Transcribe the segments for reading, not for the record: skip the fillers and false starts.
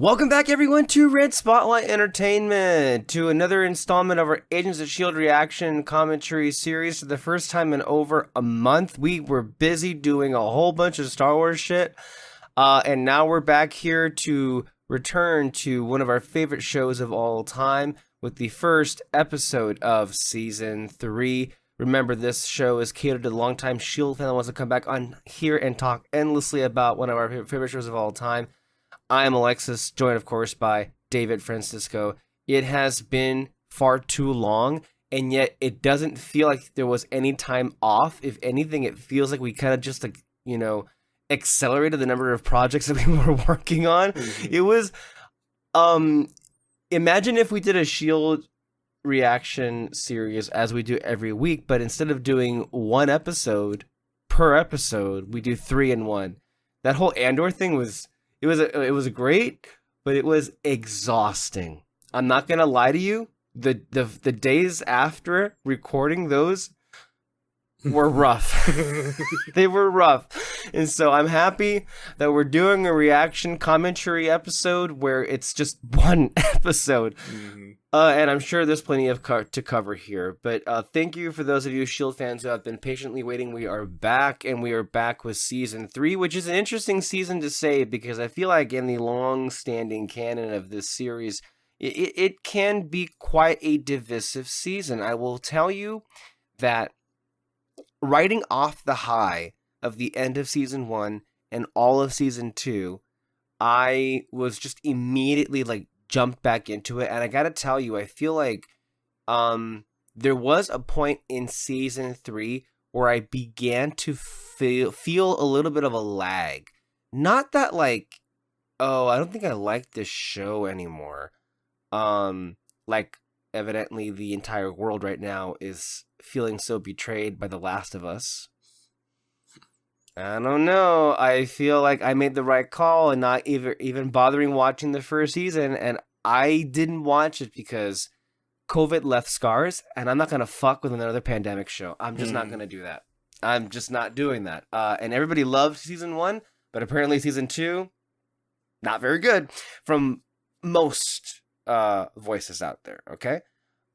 Welcome back, everyone, to Red Spotlight Entertainment, to another installment of our Agents of S.H.I.E.L.D. reaction commentary series. For the first time in over a month, we were busy doing a whole bunch of Star Wars shit, and now we're back here to return to one of our favorite shows of all time with the first episode of Season 3. Remember, this show is catered to the longtime S.H.I.E.L.D. fan that wants to come back on here and talk endlessly about one of our favorite shows of all time. I am Alexis, joined, of course, by David Francisco. It has been far too long, and yet it doesn't feel like there was any time off. If anything, it feels like we kind of just, accelerated the number of projects that we were working on. Mm-hmm. It was, imagine if we did a S.H.I.E.L.D. reaction series as we do every week, but instead of doing one episode per episode, we do 3 in 1. That whole Andor thing was... It was great, but it was exhausting. I'm not gonna lie to you. The days after recording those were rough. They were rough. And so I'm happy that we're doing a reaction commentary episode where it's just one episode. Mm-hmm. And I'm sure there's plenty of to cover here. But thank you for those of you S.H.I.E.L.D. fans who have been patiently waiting. We are back, and we are back with Season 3, which is an interesting season to say because I feel like in the long-standing canon of this series, it can be quite a divisive season. I will tell you that riding off the high of the end of Season 1 and all of Season 2, I was just immediately jumped back into it, and I gotta tell you, I feel like there was a point in Season 3 where I began to feel a little bit of a lag. Not that I don't think I like this show anymore. Evidently the entire world right now is feeling so betrayed by The Last of Us. I don't know. I feel like I made the right call and not even bothering watching the first season, and I didn't watch it because COVID left scars, and I'm not going to fuck with another pandemic show. I'm just not going to do that. I'm just not doing that. And everybody loved Season 1, but apparently Season 2, not very good from most voices out there, okay?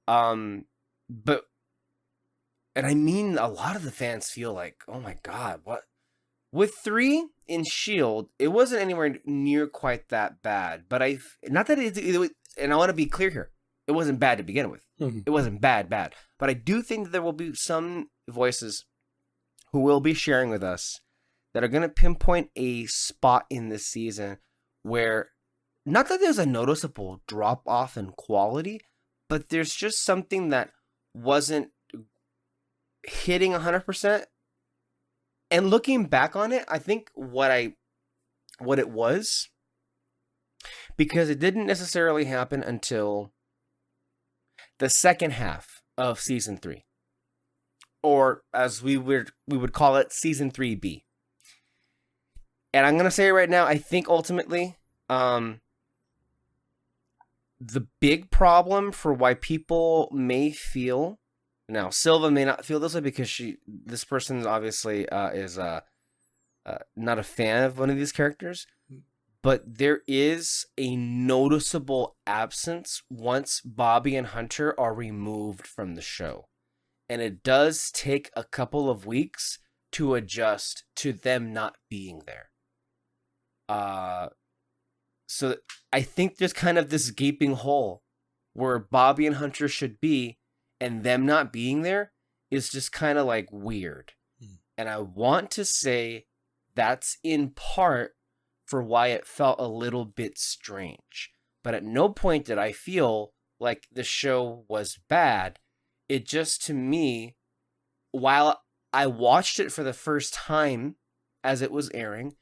But, and I mean, a lot of the fans feel like, oh my God, what? With 3 in S.H.I.E.L.D., it wasn't anywhere near quite that bad. But not that it and I want to be clear here, it wasn't bad to begin with. Mm-hmm. It wasn't bad. But I do think that there will be some voices who will be sharing with us that are going to pinpoint a spot in this season where, not that there's a noticeable drop off in quality, but there's just something that wasn't hitting 100%. And looking back on it, I think what it was, because it didn't necessarily happen until the second half of Season 3, or as we would call it, Season 3B. And I'm gonna say it right now, I think ultimately, the big problem for why people may feel. Now, Silva may not feel this way because this person obviously is not a fan of one of these characters, but there is a noticeable absence once Bobby and Hunter are removed from the show. And it does take a couple of weeks to adjust to them not being there. So I think there's kind of this gaping hole where Bobby and Hunter should be, and them not being there is just kind of weird. And I want to say that's in part for why it felt a little bit strange. But at no point did I feel like the show was bad. It just, to me, while I watched it for the first time as it was airing,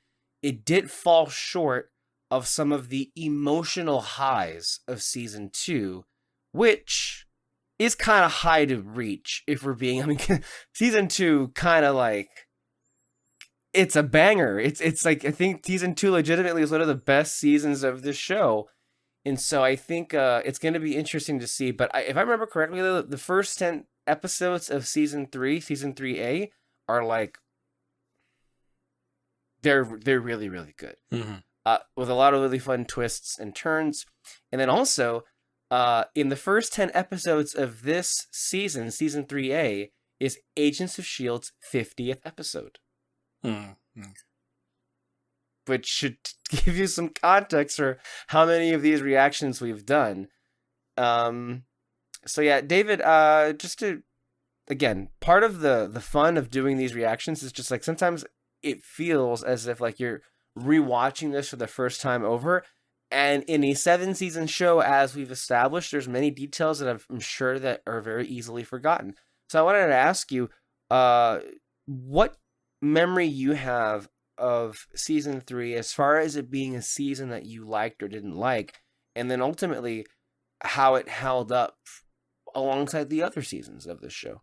it did fall short of some of the emotional highs of Season 2, which is kind of high to reach if we're being, Season 2 kind of it's a banger. It's I think Season 2 legitimately is one of the best seasons of this show. And so I think it's going to be interesting to see. But if I remember correctly, the first 10 episodes of Season 3, Season 3A, are they're really, really good. Mm-hmm. with a lot of really fun twists and turns. And then also, in the first 10 episodes of this season, season 3A, is Agents of S.H.I.E.L.D.'s 50th episode. Which should give you some context for how many of these reactions we've done. So yeah, David, just to, again, part of the fun of doing these reactions is just like sometimes it feels as if like you're rewatching this for the first time over. And in a 7-season show, as we've established, there's many details that I'm sure that are very easily forgotten. So I wanted to ask you, what memory you have of season 3 as far as it being a season that you liked or didn't like, and then ultimately how it held up alongside the other seasons of this show.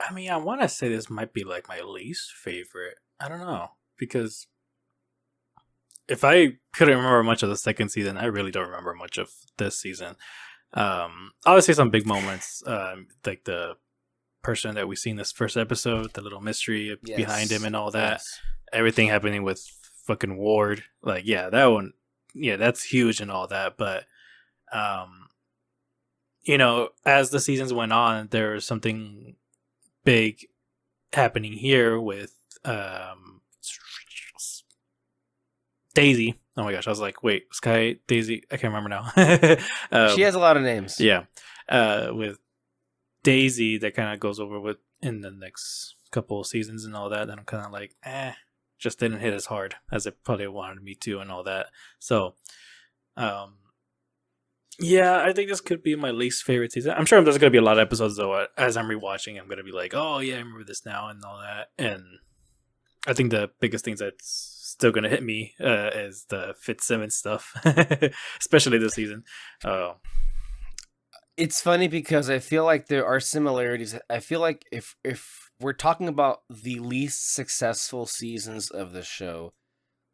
I mean, I want to say this might be like my least favorite. I don't know, because if I couldn't remember much of the second season, I really don't remember much of this season. Obviously some big moments, like the person that we see in this first episode, the little mystery behind him and all that, everything happening with fucking Ward, like, yeah, that one, yeah, that's huge and all that. But you know, as the seasons went on, there was something big happening here with Daisy. Oh my gosh, I was like, wait, Sky, Daisy, I can't remember now. She has a lot of names. Yeah. With Daisy, that kind of goes over with in the next couple of seasons and all that. And I'm kind of like, just didn't hit as hard as it probably wanted me to and all that. So, yeah, I think this could be my least favorite season. I'm sure there's going to be a lot of episodes, though, as I'm rewatching, I'm going to be like, oh, yeah, I remember this now and all that. And I think the biggest things that's still going to hit me is the Fitzsimmons stuff, especially this season. It's funny because I feel like there are similarities. I feel like if we're talking about the least successful seasons of the show,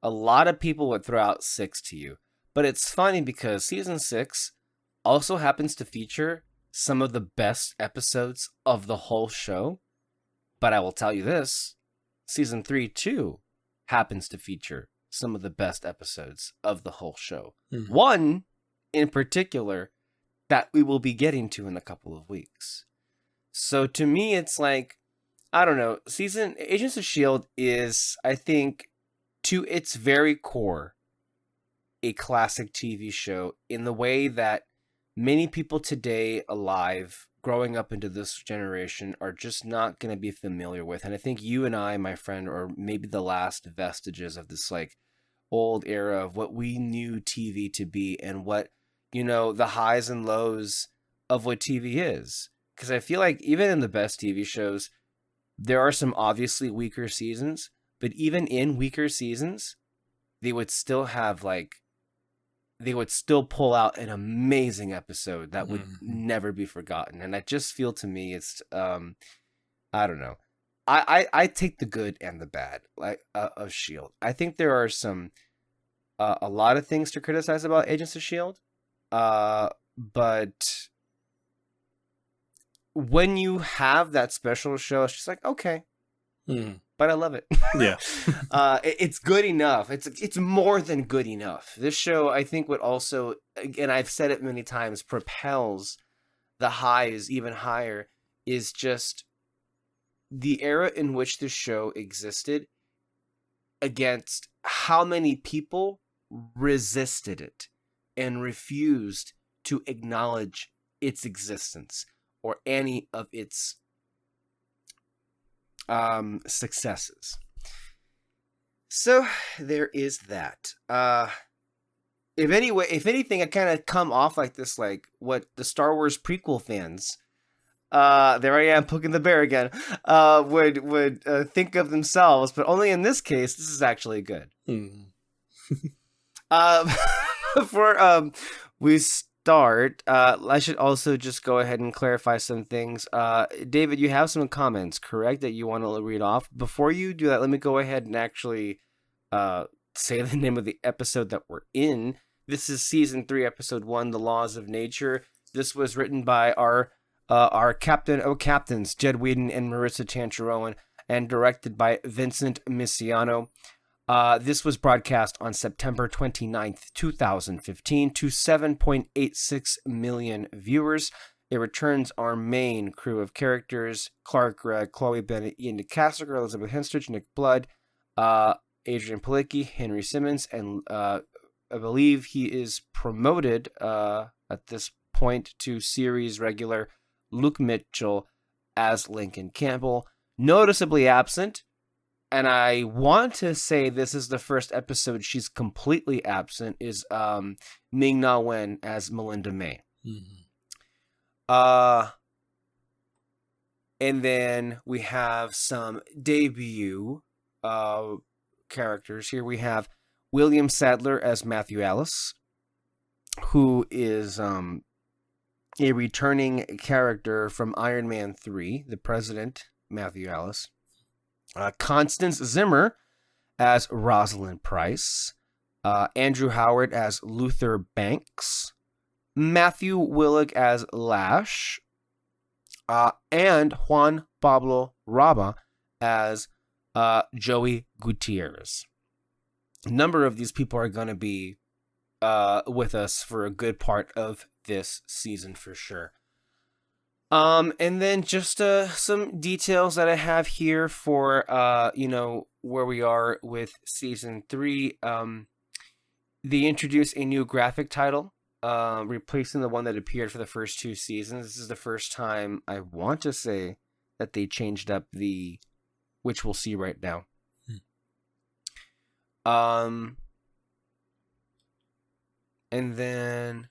a lot of people would throw out 6 to you. But it's funny because season 6 also happens to feature some of the best episodes of the whole show. But I will tell you this, season 3 too happens to feature some of the best episodes of the whole show. Mm-hmm. One in particular that we will be getting to in a couple of weeks. So to me, it's like, I don't know, Agents of S.H.I.E.L.D. is, I think, to its very core, a classic TV show in the way that many people today alive, growing up into this generation, are just not going to be familiar with. And I think you and I, my friend, are maybe the last vestiges of this like old era of what we knew TV to be and what, you know, the highs and lows of what TV is. Because I feel like even in the best TV shows, there are some obviously weaker seasons, but even in weaker seasons, they would still pull out an amazing episode that would never be forgotten. And I just feel, to me, it's, I don't know. I take the good and the bad of S.H.I.E.L.D. I think there are a lot of things to criticize about Agents of S.H.I.E.L.D. But when you have that special show, it's just like, okay, but I love it. Yeah. It's good enough. It's more than good enough. This show, I think, would also, and I've said it many times, propels the highs even higher, is just the era in which this show existed against how many people resisted it and refused to acknowledge its existence or any of its successes. So there is that. If anything, I kind of come off like this, like what the Star Wars prequel fans, there I am poking the bear again, would think of themselves, but only in this case, this is actually good. Before we start, I should also just go ahead and clarify some things. David, you have some comments, correct, that you want to read off? Before you do that, let me go ahead and actually say the name of the episode that we're in. This is season 3, episode 1, The Laws of Nature. This was written by our Captain O Captains, Jed Whedon and Marissa Tancharoen. and directed by Vincent Misiano. This was broadcast on September 29th, 2015 to 7.86 million viewers. It returns our main crew of characters: Clark Gregg, Chloe Bennett, Ian DeCastiger, Elizabeth Henstridge, Nick Blood, Adrian Palicki, Henry Simmons, and I believe he is promoted at this point to series regular Luke Mitchell as Lincoln Campbell. Noticeably absent, and I want to say this is the first episode she's completely absent, is Ming-Na Wen as Melinda May. Mm-hmm. And then we have some debut characters here. We have William Sadler as Matthew Alice, who is a returning character from Iron Man 3, the President, Matthew Alice. Constance Zimmer as Rosalind Price. Andrew Howard as Luther Banks. Matthew Willig as Lash. And Juan Pablo Raba as Joey Gutierrez. A number of these people are going to be with us for a good part of this season for sure. And then just some details that I have here for where we are with season 3. They introduced a new graphic title, replacing the one that appeared for the first 2 seasons. This is the first time, I want to say, that they changed up which we'll see right now. And then,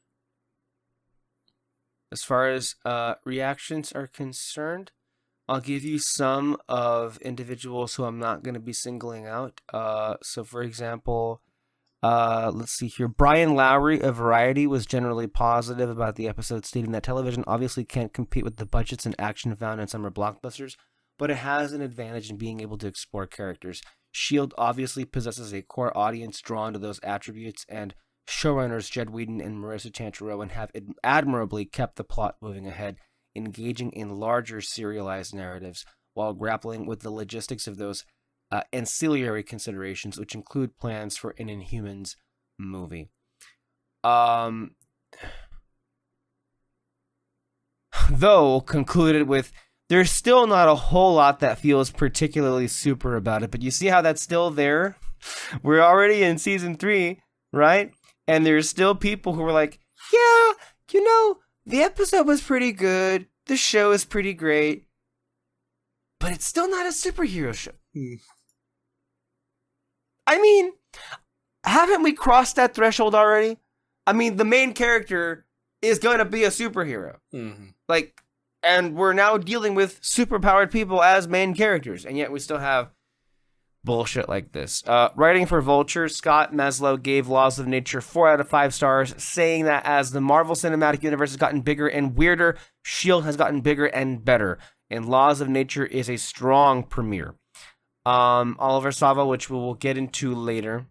as far as reactions are concerned, I'll give you some of individuals who I'm not going to be singling out. So, for example, let's see here. Brian Lowry of Variety was generally positive about the episode, stating that television obviously can't compete with the budgets and action found in summer blockbusters, but it has an advantage in being able to explore characters. S.H.I.E.L.D. obviously possesses a core audience drawn to those attributes, and showrunners Jed Whedon and Marissa Chanterowan have admirably kept the plot moving ahead, engaging in larger serialized narratives while grappling with the logistics of those ancillary considerations, which include plans for an Inhumans movie. Though concluded with, there's still not a whole lot that feels particularly super about it, but you see how that's still there? We're already in season 3, right? And there's still people who are like, yeah, the episode was pretty good, the show is pretty great, but it's still not a superhero show. I mean, haven't we crossed that threshold already? I mean, the main character is going to be a superhero. Mm-hmm. And we're now dealing with superpowered people as main characters, and yet we still have bullshit like this. Writing for Vulture, Scott Maslow gave Laws of Nature 4 out of 5 stars, saying that as the Marvel Cinematic Universe has gotten bigger and weirder, S.H.I.E.L.D. has gotten bigger and better, and Laws of Nature is a strong premiere. Oliver Sava, which we will get into later.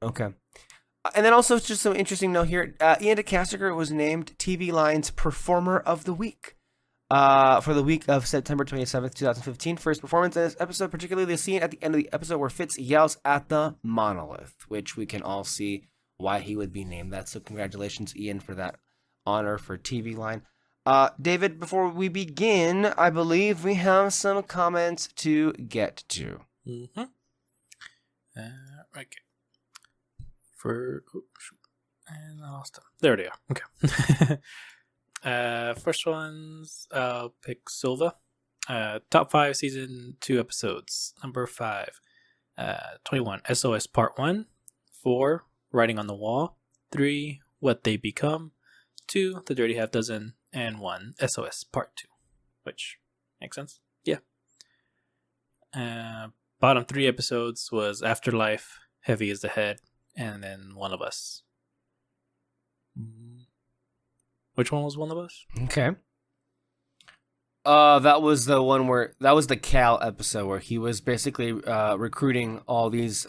Okay. And then also just some interesting note here. Ian DeCastiger was named TV Line's Performer of the Week for the week of September 27th, 2015. For his performance in this episode, particularly the scene at the end of the episode where Fitz yells at the monolith, which we can all see why he would be named that. So congratulations, Ian, for that honor for TV Line. David, before we begin, I believe we have some comments to get to. Mm-hmm. Okay. And I lost them. There they are. Okay. First one's I'll pick Silva. Top 5 season 2 episodes. Number 5. 21. SOS Part 1. 4. Writing on the Wall. 3. What They Become. 2. The Dirty Half Dozen. And 1. SOS Part 2. Which makes sense. Yeah. Bottom 3 episodes was Afterlife, Heavy as the Head, and then One of Us. Which one was One of Us? Okay. That was the one that was the Cal episode where he was basically recruiting all these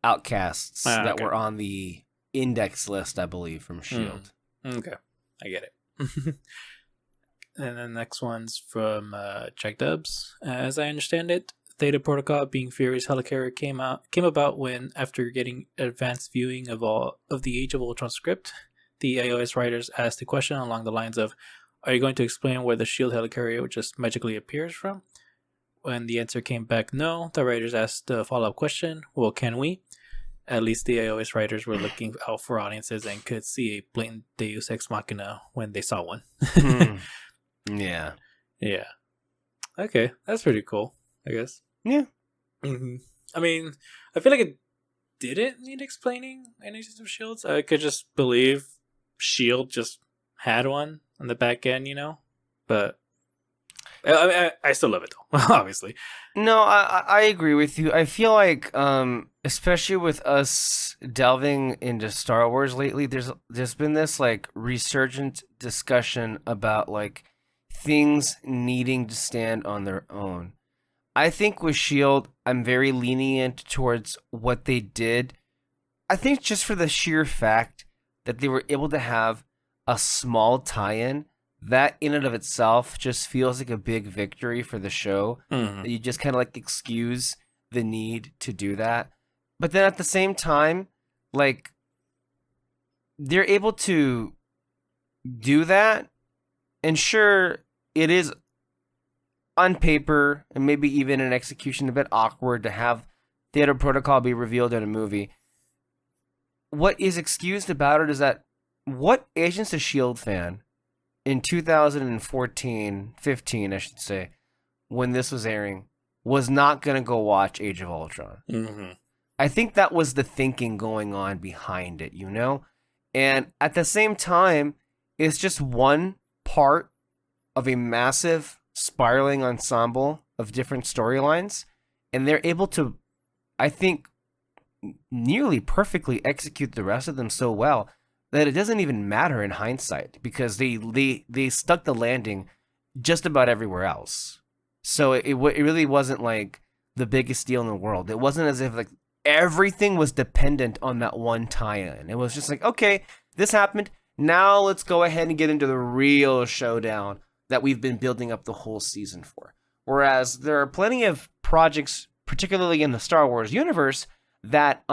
outcasts that were on the index list, I believe, from S.H.I.E.L.D. Okay, I get it. And the next one's from Jack Dubs. As I understand it, Theta Protocol, being Fury's helicarrier, came about when, after getting advanced viewing of the Age of Ultron script, the iOS writers asked a question along the lines of, "Are you going to explain where the Shield helicarrier just magically appears from?" When the answer came back no, the writers asked the follow-up question, "Well, can we?" At least the iOS writers were looking out for audiences and could see a blatant Deus Ex Machina when they saw one. Yeah. Yeah. Okay, that's pretty cool, I guess. Yeah. Mm-hmm. I mean, I feel like it didn't need explaining any of shields. I could just believe Shield just had one on the back end, But I still love it though, obviously. No, I agree with you. I feel like, especially with us delving into Star Wars lately, there's been this like resurgent discussion about like things needing to stand on their own. I think with Shield, I'm very lenient towards what they did. I think just for the sheer fact that they were able to have a small tie-in, that in and of itself just feels like a big victory for the show. Mm-hmm. You just kind of like excuse the need to do that. But then at the same time, like, they're able to do that. And sure, it is on paper and maybe even in execution a bit awkward to have Theta Protocol be revealed in a movie. What is excused about it is that what Agents of S.H.I.E.L.D. fan in 2014, 15, I should say, when this was airing, was not going to go watch Age of Ultron. Mm-hmm. I think that was the thinking going on behind it, And at the same time, it's just one part of a massive spiraling ensemble of different storylines, and they're able to, I think, nearly perfectly execute the rest of them so well that it doesn't even matter in hindsight, because they stuck the landing just about everywhere else. So it really wasn't like the biggest deal in the world. It wasn't as if like everything was dependent on that one tie-in. It was just like, okay, this happened. Now let's go ahead and get into the real showdown that we've been building up the whole season for. Whereas there are plenty of projects, particularly in the Star Wars universe, that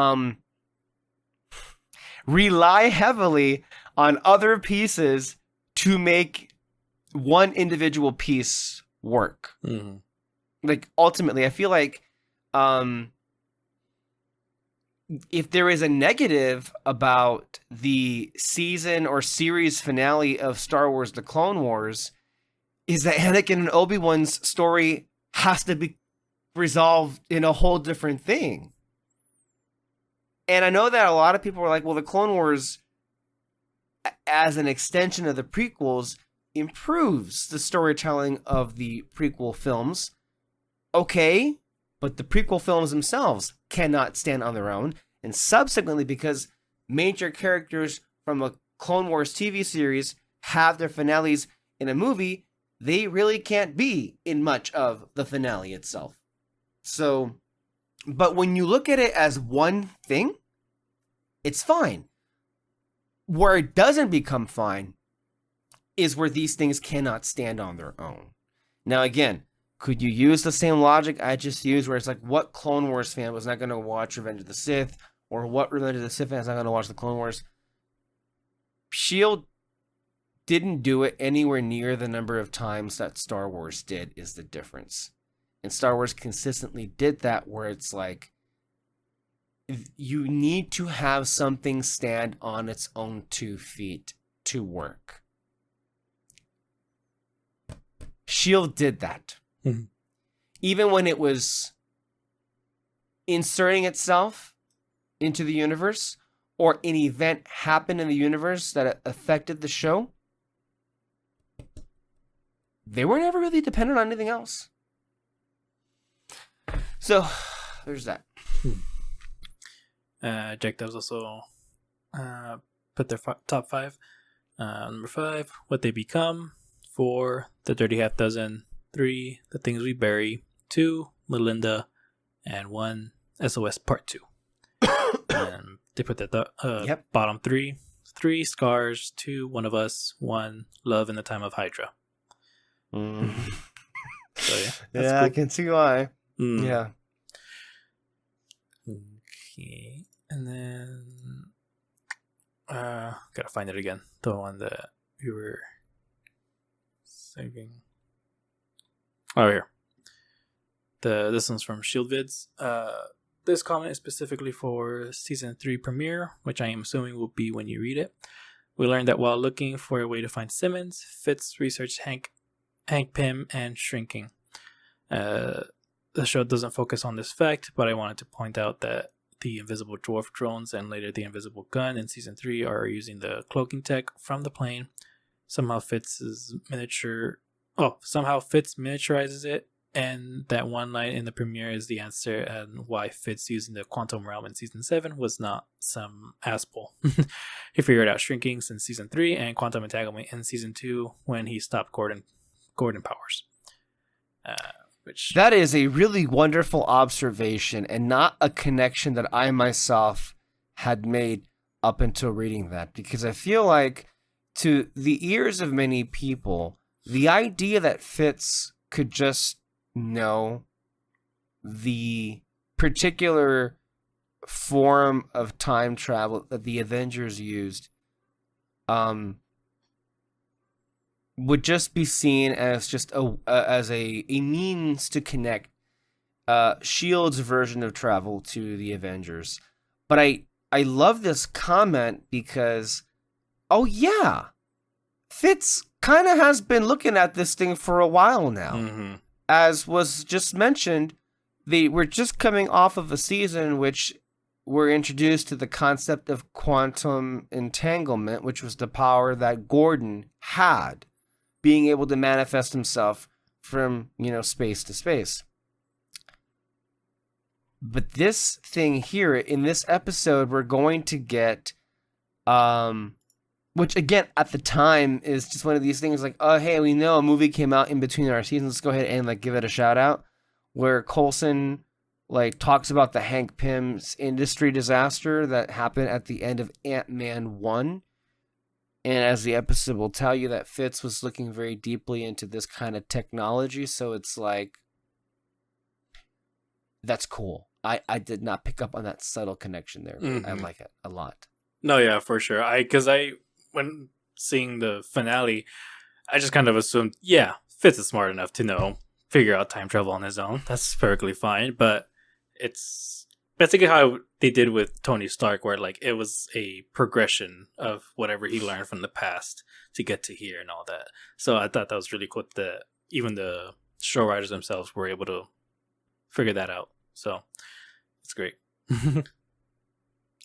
rely heavily on other pieces to make one individual piece work. Mm-hmm. Like, ultimately, I feel like if there is a negative about the season or series finale of Star Wars The Clone Wars, is that Anakin and Obi-Wan's story has to be resolved in a whole different thing. And I know that a lot of people were like, well, the Clone Wars, as an extension of the prequels, improves the storytelling of the prequel films. Okay, but the prequel films themselves cannot stand on their own. And subsequently, because major characters from a Clone Wars TV series have their finales in a movie, they really can't be in much of the finale itself. So, but when you look at it as one thing, it's fine. Where it doesn't become fine is where these things cannot stand on their own. Now, again, could you use the same logic I just used, where it's like, what Clone Wars fan was not going to watch Revenge of the Sith, or what Revenge of the Sith fan is not going to watch the Clone Wars? S.H.I.E.L.D. didn't do it anywhere near the number of times that Star Wars did, is the difference. And Star Wars consistently did that, where it's like, you need to have something stand on its own 2 feet to work. S.H.I.E.L.D. did that. Mm-hmm. Even when it was inserting itself into the universe, or an event happened in the universe that affected the show, they were never really dependent on anything else. So, there's that. Jack Dubs also put their top 5. Number 5, What They Become. 4, The Dirty Half Dozen. 3, The Things We Bury. 2, Melinda. And 1, SOS Part 2. And they put that bottom 3. 3, Scars. 2, One of Us. 1, Love in the Time of Hydra. Mm. So yeah, that's Yeah, cool. I can see why. Mm. Yeah. Okay, and then gotta find it again. The one that we were saving. Oh, here. This one's from Shield Vids. This comment is specifically for season 3 premiere, which I am assuming will be when you read it. We learned that while looking for a way to find Simmons, Fitz researched Hank Pym and shrinking. The show doesn't focus on this fact, but I wanted to point out that the invisible dwarf drones and later the invisible gun in season 3 are using the cloaking tech from the plane. Somehow Fitz miniaturizes it, and that one line in the premiere is the answer and why Fitz using the quantum realm in season 7 was not some asshole. He figured out shrinking since season 3 and quantum entanglement in season 2 when he stopped Gordon powers. Which That is a really wonderful observation and not a connection that I myself had made up until reading that, because I feel like to the ears of many people, the idea that Fitz could just know the particular form of time travel that the Avengers used would just be seen as just a means to connect Shield's version of travel to the Avengers. But I love this comment because, oh yeah, Fitz kind of has been looking at this thing for a while now. Mm-hmm. As was just mentioned, they were just coming off of a season in which we're introduced to the concept of quantum entanglement, which was the power that Gordon had, being able to manifest himself from, space to space. But this thing here, in this episode, we're going to get, which again, at the time, is just one of these things like, oh, hey, we know a movie came out in between our seasons. Let's go ahead and give it a shout out. Where Coulson talks about the Hank Pym's industry disaster that happened at the end of Ant-Man 1. And as the episode will tell you, that Fitz was looking very deeply into this kind of technology. So it's that's cool. I did not pick up on that subtle connection there. Mm-hmm. I like it a lot. No, yeah, for sure. When seeing the finale, I just kind of assumed, yeah, Fitz is smart enough to figure out time travel on his own. That's perfectly fine. But it's basically how they did with Tony Stark, where it was a progression of whatever he learned from the past to get to here and all that. So I thought that was really cool that even the show writers themselves were able to figure that out. So it's great.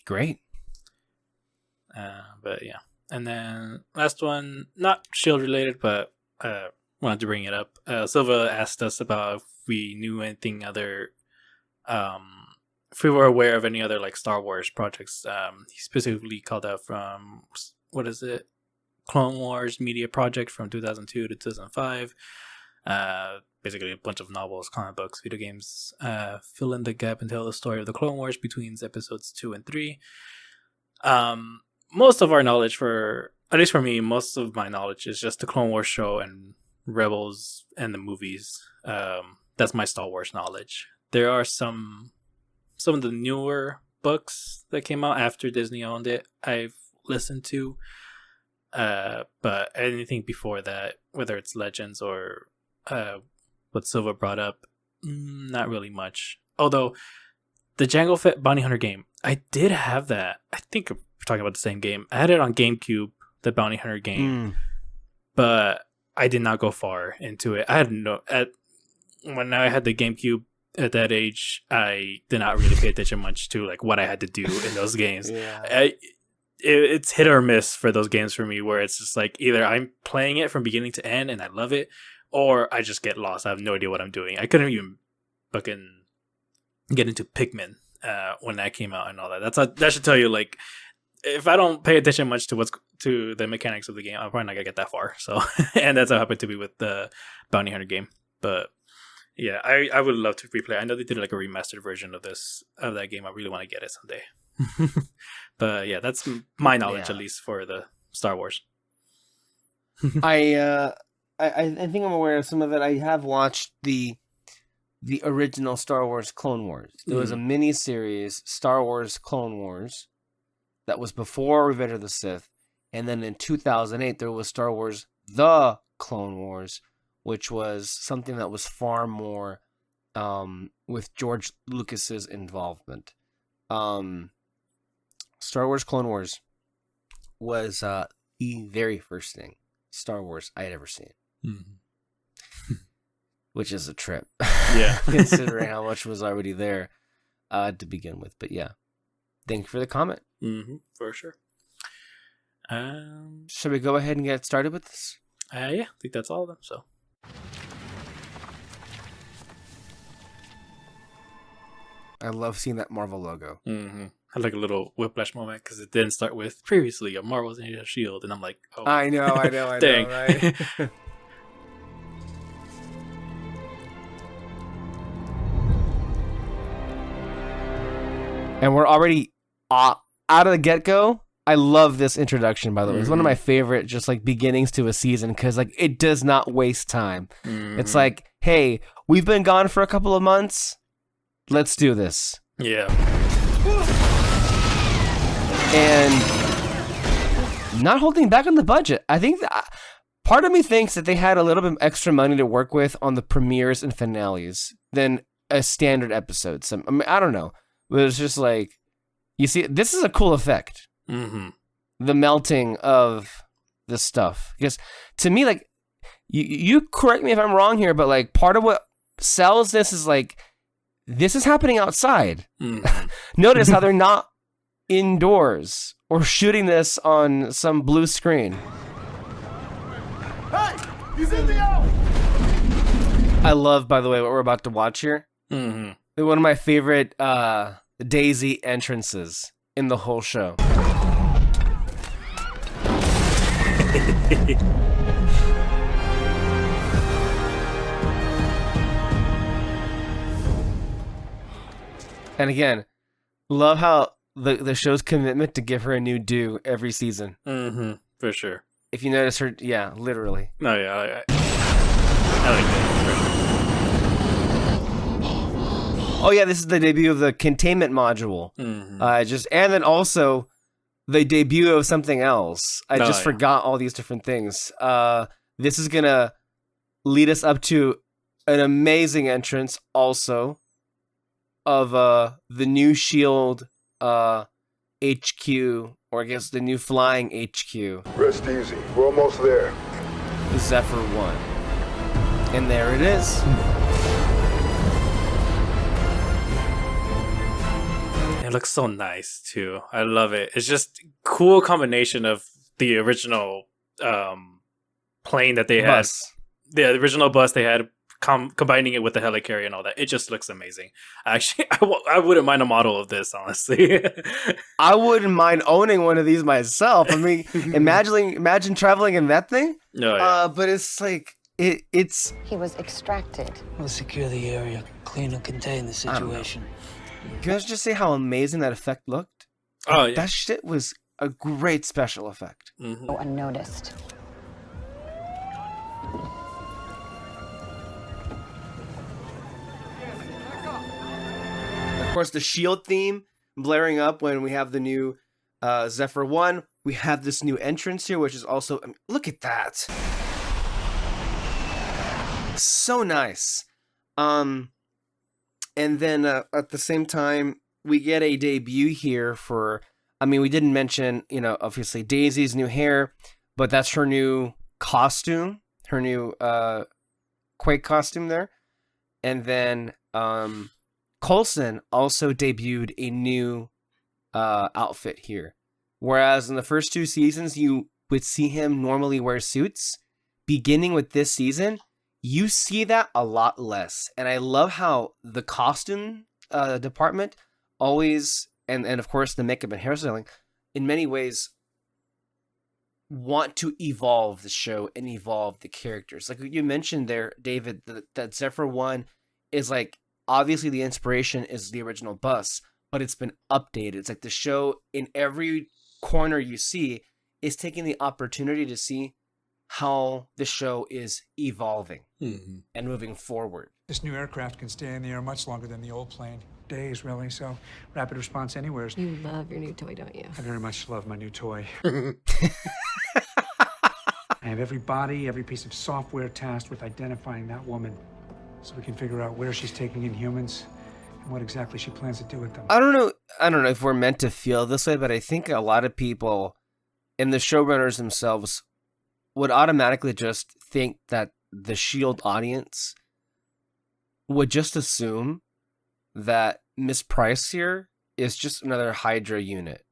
Great. But yeah. And then last one, not Shield related, but wanted to bring it up. Silva asked us about if we knew anything other, if we were aware of any other Star Wars projects. He specifically called out from, what is it? Clone Wars media project from 2002 to 2005. Basically a bunch of novels, comic books, video games, fill in the gap and tell the story of the Clone Wars between episodes 2 and 3. Most of our knowledge, at least for me, most of my knowledge is just the Clone Wars show and Rebels and the movies. That's my Star Wars knowledge. There are some of the newer books that came out after Disney owned it, I've listened to. But anything before that, whether it's Legends or what Silva brought up, not really much. Although the Jango Fett Bounty Hunter game, I did have that. I think we're talking about the same game. I had it on GameCube, the Bounty Hunter game, but I did not go far into it. When I had the GameCube at that age, I did not really pay attention much to what I had to do in those games. Yeah. It's hit or miss for those games for me, where it's just either I'm playing it from beginning to end and I love it, or I just get lost. I have no idea what I'm doing. I couldn't even fucking get into Pikmin when that came out and all that. That should tell you, if I don't pay attention much to the mechanics of the game, I'm probably not gonna get that far. So, and that's how it happened to be with the Bounty Hunter game. But yeah, I would love to replay. I know they did a remastered version of that game. I really want to get it someday. But yeah, that's my knowledge, at least for the Star Wars. I think I'm aware of some of it. I have watched the original Star Wars Clone Wars. There was a mini series, Star Wars Clone Wars, that was before Revenge of the Sith, and then in 2008 there was Star Wars The Clone Wars, which was something that was far more with George Lucas's involvement. Star Wars Clone Wars was the very first thing Star Wars I had ever seen. Mm-hmm. Which is a trip. Yeah. Considering how much was already there to begin with. But yeah. Thank you for the comment. Mm-hmm, for sure. Should we go ahead and get started with this? Yeah, I think that's all of them. So. I love seeing that Marvel logo. Mm-hmm. I had like a little whiplash moment because it didn't start with previously a Marvel's Agents of S.H.I.E.L.D. and I'm like, oh. I know, Dang. right? And we're already out of the get-go. I love this introduction, by the way. It's one of my favorite just like beginnings to a season because like it does not waste time. It's like, hey, we've been gone for a couple of months. Let's do this. Yeah. And not holding back on the budget. I think part of me thinks that they had a little bit extra money to work with on the premieres and finales than a standard episode. I mean, I don't know. But it's just like, you see, this is a cool effect. Mm-hmm. The melting of the stuff. Because to me, like, you correct me if I'm wrong here, but like part of what sells this is like, this is happening outside. Mm-hmm. Notice how they're not indoors or shooting this on some blue screen. Hey, he's in the out. I love, by the way, what we're about to watch here. Mm-hmm. One of my favorite Daisy entrances in the whole show. And again, love how the show's commitment to give her a new do every season. Mm-hmm. For sure. If you notice her, yeah, literally. No, yeah, I like that. Oh yeah, this is the debut of the containment module. Mm-hmm. And then also the debut of something else. I just forgot all these different things. This is gonna lead us up to an amazing entrance also of the new Shield HQ, or I guess the new flying HQ. Rest easy. We're almost there. Zephyr 1. And there it is. It looks so nice too. I love it. It's just cool combination of the original plane that they had. Bus. The original bus they had, combining it with the helicarrier and all that. It just looks amazing. Actually, I wouldn't mind a model of this, honestly. I wouldn't mind owning one of these myself. I mean, imagine traveling in that thing. No, yeah. But it's like it's. He was extracted. We'll secure the area, clean and contain the situation. Can I just say how amazing that effect looked? Oh yeah. That shit was a great special effect. Mm-hmm. Go unnoticed. Of course, the Shield theme blaring up when we have the new Zephyr 1. We have this new entrance here, which is also... I mean, look at that. So nice. And then at the same time, we get a debut here for... I mean, we didn't mention, obviously Daisy's new hair, but that's her new costume. Her new Quake costume there. And then... Coulson also debuted a new outfit here. Whereas in the first two seasons, you would see him normally wear suits. Beginning with this season, you see that a lot less. And I love how the costume department always, and of course the makeup and hairstyling, in many ways, want to evolve the show and evolve the characters. Like you mentioned there, David, that Zephyr 1 is like, obviously the inspiration is the original bus, but it's been updated. It's like the show in every corner you see is taking the opportunity to see how the show is evolving Mm-hmm. and moving forward. This new aircraft can stay in the air much longer than the old plane. Days, really, so rapid response anywhere. You love your new toy, don't you? I very much love my new toy. I have every body, every piece of software tasked with identifying that woman so we can figure out where she's taking in humans and what exactly she plans to do with them. I don't know if we're meant to feel this way, but I think a lot of people and the showrunners themselves would automatically just think that the Shield audience would just assume that Miss Price here is just another Hydra unit.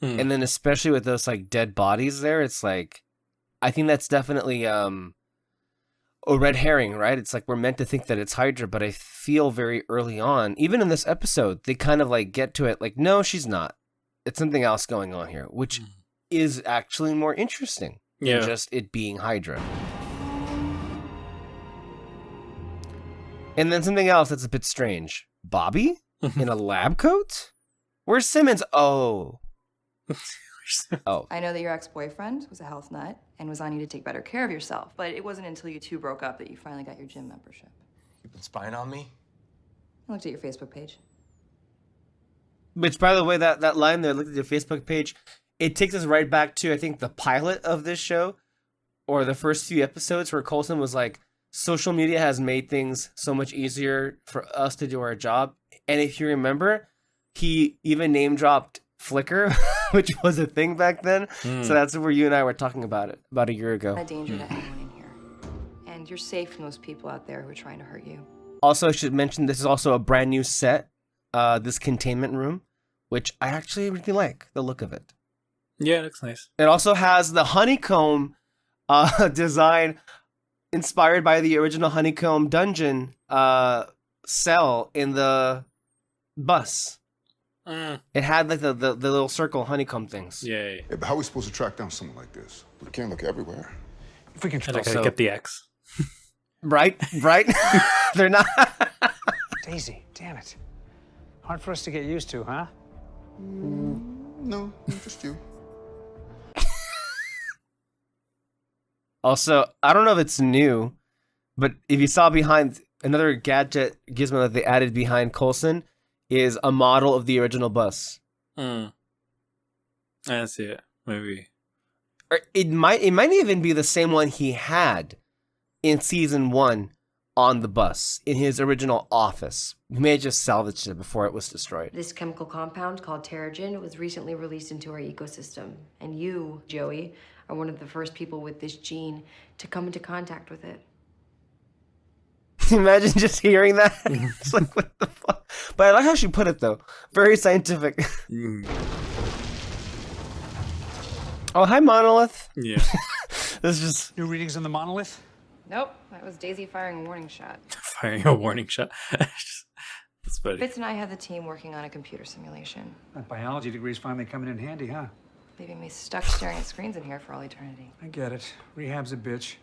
And then especially with those like dead bodies there, it's like, I think that's definitely a red herring, right? It's like we're meant to think that it's Hydra, but I feel very early on, even in this episode, they kind of like get to it like, no, she's not. It's something else going on here, which is actually more interesting than just it being Hydra. And then something else that's a bit strange. Bobby in a lab coat? Where's Simmons? Oh. I know that your ex-boyfriend was a health nut and was on you to take better care of yourself, but it wasn't until you two broke up that you finally got your gym membership. You've been spying on me? I looked at your Facebook page. Which, by the way, that line there, look at your Facebook page, it takes us right back to, I think, the pilot of this show, or the first few episodes, where Coulson was like, social media has made things so much easier for us to do our job. And if you remember, he even name-dropped Flickr, which was a thing back then. So that's where you and I were talking about it about a year ago. A danger to anyone in here. And you're safe from those people out there who are trying to hurt you. Also, I should mention this is also a brand new set, this containment room, which I actually really like the look of it. Yeah, it looks nice. It also has the honeycomb design inspired by the original honeycomb dungeon cell in the bus. It had like the little circle honeycomb things. Yay. Yeah, but how are we supposed to track down someone like this? We can't look everywhere. If we can I like Also- get the X. Right? They're not. Daisy, damn it. Hard for us to get used to, huh? No, just you. Also, I don't know if it's new, but if you saw behind another gadget gizmo that they added behind Coulson is a model of the original bus. I didn't see it. Maybe. Or it might even be the same one he had in season 1 on the bus in his original office. He may have just salvaged it before it was destroyed. This chemical compound called Terrigen was recently released into our ecosystem, and you, Joey, are one of the first people with this gene to come into contact with it. Imagine just hearing that. It's like, what the fuck? But I like how she put it, though. Very scientific. Oh, hi, Monolith. Yeah. This is just... New readings on the monolith? Nope, that was Daisy firing a warning shot. Firing a warning shot. That's funny. Fitz and I have the team working on a computer simulation, That biology degree's finally coming in handy, huh? leaving me stuck staring at screens in here for all eternity. I get it. Rehab's a bitch.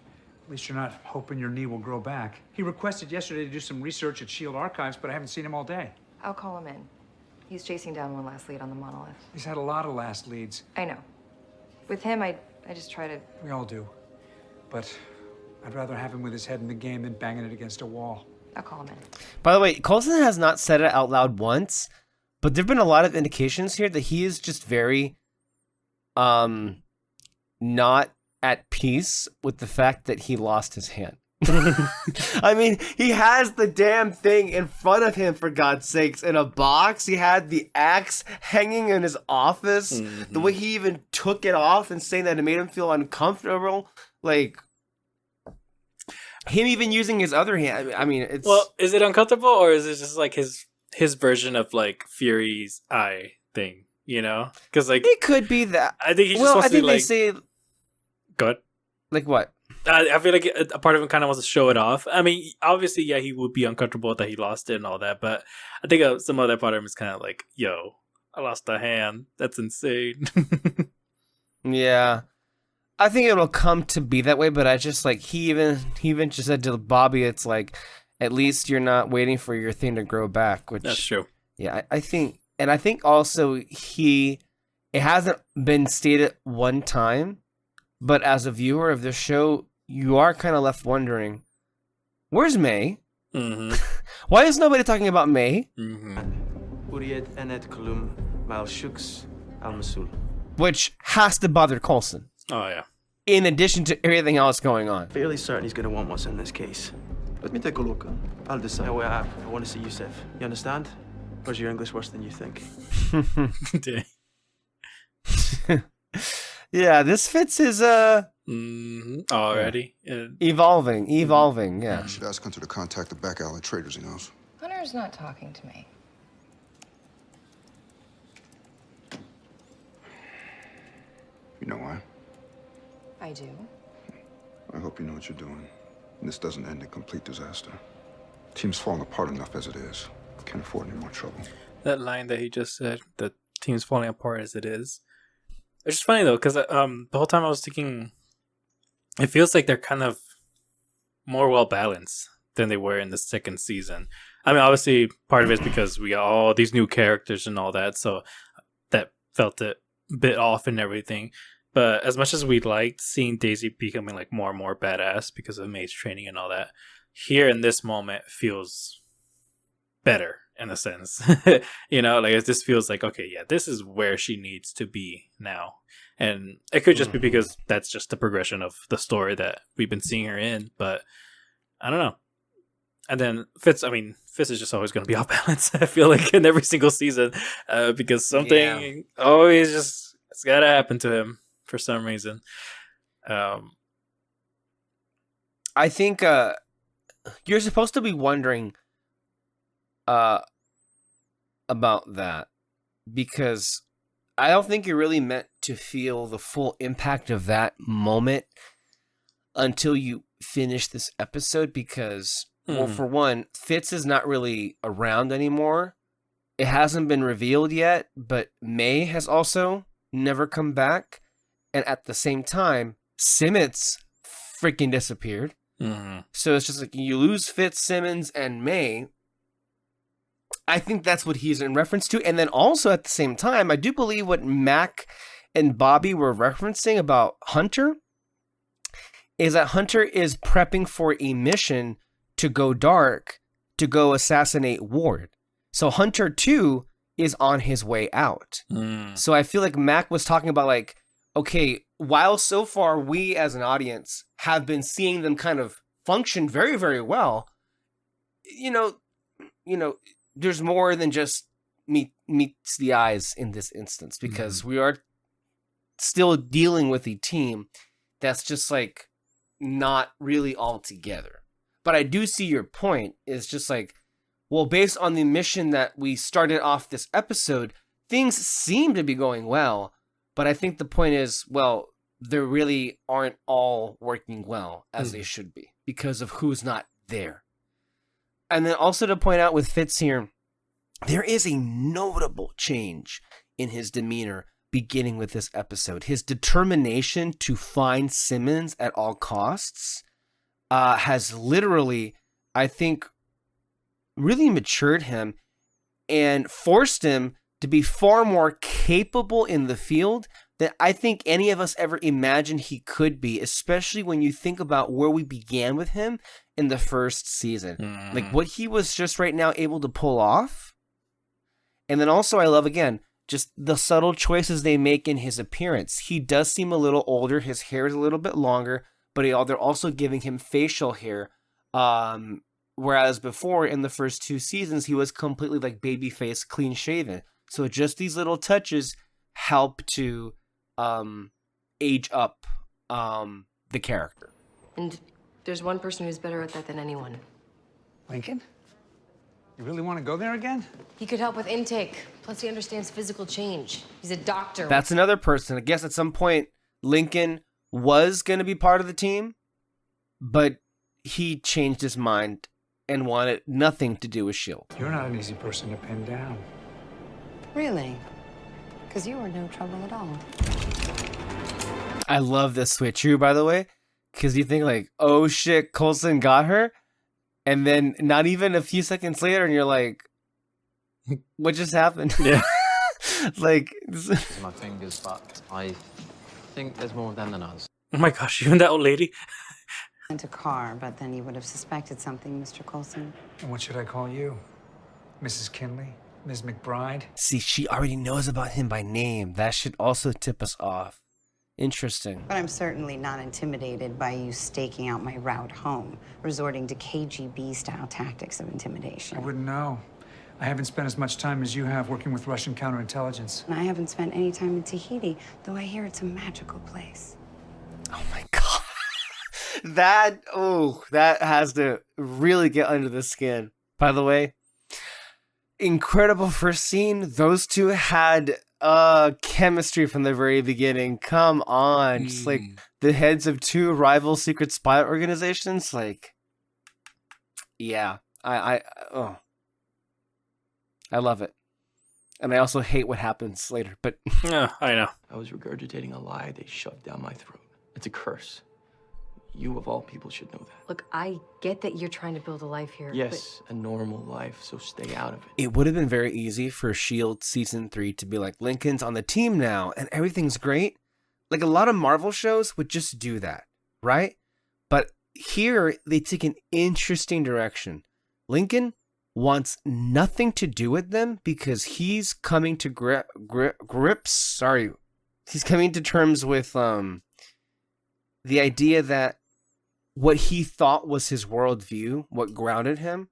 At least you're not hoping your knee will grow back. He requested yesterday to do some research at SHIELD archives, but I haven't seen him all day. I'll call him in. He's chasing down one last lead on the monolith. He's had a lot of last leads. I know. With him, I just try to... We all do. But I'd rather have him with his head in the game than banging it against a wall. I'll call him in. By the way, Coulson has not said it out loud once, but there have been a lot of indications here that he is just very, not at peace with the fact that he lost his hand. I mean, he has the damn thing in front of him, for God's sakes, in a box. He had the axe hanging in his office. The way he even took it off and saying that it made him feel uncomfortable. Like, him even using his other hand. I mean, it's... Well, is it uncomfortable, or is it just like his version of like Fury's eye thing? You know, because like it could be that. I think he's just well, supposed I to be think they like. say... Good. Like what? I feel like a part of him kind of wants to show it off. I mean, obviously, yeah, he would be uncomfortable that he lost it and all that, but I think some other part of him is kind of like, yo, I lost a hand. That's insane. Yeah. I think it'll come to be that way, but I just like, he even just said to Bobby, it's like, at least you're not waiting for your thing to grow back, which... That's true. Yeah, I think, and I think also it hasn't been stated one time But as a viewer of this show, you are kind of left wondering, where's May? Mm-hmm. Why is nobody talking about May? Which has to bother Coulson. Oh, yeah. In addition to everything else going on. Fairly certain he's going to want what's in this case. Let me take a look. I'll decide. No, I want to see Yusuf. You understand? Or is your English worse than you think? Yeah, this fits his already evolving, yeah. You should ask Hunter to contact the back alley traders he knows. Hunter's not talking to me. You know why? I do. I hope you know what you're doing. And this doesn't end in complete disaster. Team's falling apart enough as it is. Can't afford any more trouble. That line that he just said, the team's falling apart as it is. It's just funny though, because the whole time I was thinking, it feels like they're kind of more well balanced than they were in the second season. I mean, obviously, part of it is because we got all these new characters and all that, so that felt a bit off and everything. But as much as we liked seeing Daisy becoming like more and more badass because of May's training and all that, here in this moment feels better in a sense. You know, like it just feels like, okay, yeah, this is where she needs to be now. And it could just be because that's just the progression of the story that we've been seeing her in, but I don't know. And then Fitz is just always going to be off balance, I feel like, in every single season, because something always just, it's got to happen to him for some reason. I think you're supposed to be wondering about that, because I don't think you're really meant to feel the full impact of that moment until you finish this episode, because, well, for one, Fitz is not really around anymore. It hasn't been revealed yet, but May has also never come back. And at the same time, Simmons freaking disappeared. So it's just like you lose Fitzsimmons and May. I think that's what he's in reference to. And then also at the same time, I do believe what Mac and Bobby were referencing about Hunter is that Hunter is prepping for a mission to go dark, to go assassinate Ward. So Hunter too is on his way out. So I feel like Mac was talking about like, okay, while so far we as an audience have been seeing them kind of function very, very well, you know, there's more than just meets the eyes in this instance, because we are still dealing with a team that's just like not really all together. But I do see your point. Is just like, well, based on the mission that we started off this episode, things seem to be going well. But I think the point is, well, they really aren't all working well as they should be because of who's not there. And then also to point out with Fitz here, there is a notable change in his demeanor beginning with this episode. His determination to find Simmons at all costs has literally, I think, really matured him and forced him to be far more capable in the field than I think any of us ever imagined he could be, especially when you think about where we began with him in the first season. Like what he was just right now able to pull off. And then also I love, again, just the subtle choices they make in his appearance. He does seem a little older. His hair is a little bit longer, but they're also giving him facial hair. Whereas before in the first two seasons, he was completely like babyface, clean shaven. So just these little touches help to age up the character. And there's one person who's better at that than anyone. Lincoln? You really want to go there again? He could help with intake. Plus, he understands physical change. He's a doctor. That's another person. I guess at some point, Lincoln was going to be part of the team, but he changed his mind and wanted nothing to do with S.H.I.E.L.D. You're not an easy person to pin down. Really? Because you were no trouble at all. I love this switcheroo, by the way, because you think like, oh shit, Coulson got her, and then not even a few seconds later, and you're like, what just happened? Yeah. Like, my fingers, but I think there's more of them than us. Oh my gosh, even that old lady. Rent a car, but then you would have suspected something, Mr. Coulson. And what should I call you? Mrs. Kinley? Ms. McBride? See, she already knows about him by name. That should also tip us off. Interesting. But I'm certainly not intimidated by you staking out my route home, resorting to KGB-style tactics of intimidation. I wouldn't know. I haven't spent as much time as you have working with Russian counterintelligence. And I haven't spent any time in Tahiti, though I hear it's a magical place. Oh my god. That has to really get under the skin. By the way, incredible first scene. Those two had chemistry from the very beginning. Come on. Just like the heads of two rival secret spy organizations. Like, yeah. I love it. And I also hate what happens later, but Yeah, I know. I was regurgitating a lie they shoved down my throat. It's a curse. You, of all people, should know that. Look, I get that you're trying to build a life here. Yes, a normal life, so stay out of it. it would have been very easy for S.H.I.E.L.D. Season 3 to be like, Lincoln's on the team now and everything's great. Like a lot of Marvel shows would just do that, right? But here, they take an interesting direction. Lincoln wants nothing to do with them because he's coming to he's coming to terms with the idea that what he thought was his worldview, what grounded him,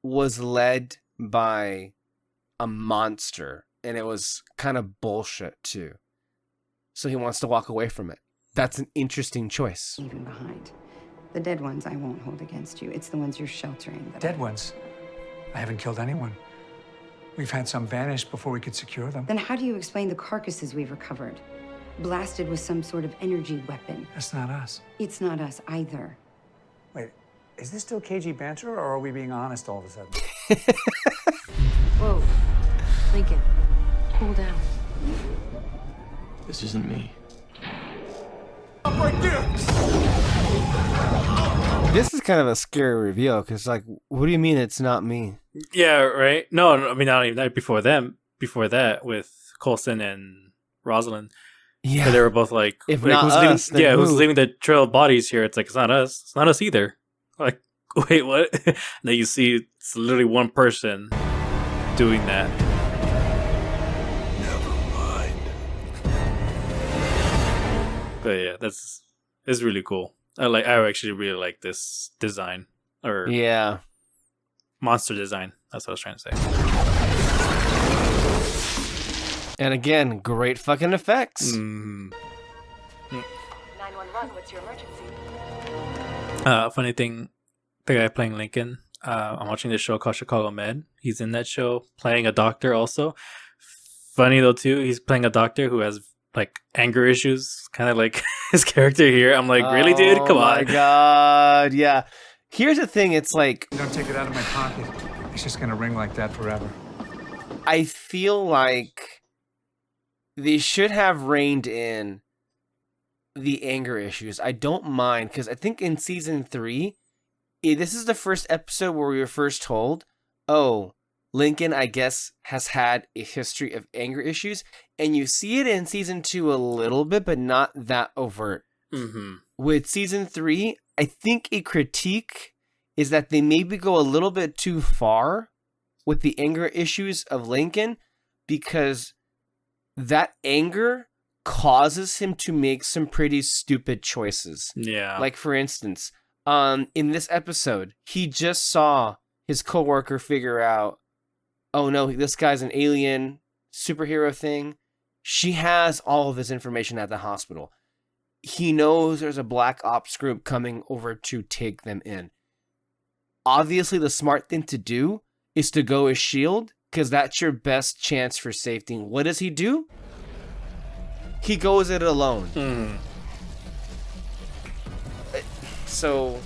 was led by a monster, and it was kind of bullshit too. So he wants to walk away from it. That's an interesting choice. Leaving behind. The dead ones I won't hold against you. It's the ones you're sheltering. Dead ones? I haven't killed anyone. We've had some vanish before we could secure them. Then how do you explain the carcasses we've recovered? Blasted with some sort of energy weapon. That's not us. It's not us either. Wait, is this still KG banter, or are we being honest all of a sudden? Whoa. Lincoln, cool down. This isn't me. This is kind of a scary reveal because, like, what do you mean it's not me? Yeah, right. No, I mean not even that. Before them, before that, with Coulson and Rosalind, Yeah, they were both like, if like, not who's us, leaving, then who's who? leaving the trail of bodies here? It's like, it's not us. It's not us either. Like, wait, what? And then you see it's literally one person doing that. But yeah, it's really cool. I actually really like this design, or Yeah. monster design. That's what I was trying to say. And again, great fucking effects. 911, what's your emergency? Funny thing, the guy playing Lincoln, I'm watching this show called Chicago Med. He's in that show playing a doctor also. Funny though too, he's playing a doctor who has like anger issues, kind of like his character here. I'm like, really, dude? Come Oh my on. god, yeah. Here's the thing, it's like, Don't take it out of my pocket. It's just gonna ring like that forever. I feel like they should have reined in the anger issues. I don't mind, because I think in season 3, this is the first episode where we were first told, oh, Lincoln, I guess, has had a history of anger issues. And you see it in season 2 a little bit, but not that overt. Mm-hmm. With season 3, I think a critique is that they maybe go a little bit too far with the anger issues of Lincoln, because that anger causes him to make some pretty stupid choices. Yeah. Like, for instance, in this episode, he just saw his coworker figure out, oh no, this guy's an alien superhero thing. She has all of his information at the hospital. He knows there's a black ops group coming over to take them in. Obviously, the smart thing to do is to go as S.H.I.E.L.D., because that's your best chance for safety. What does he do? He goes it alone. So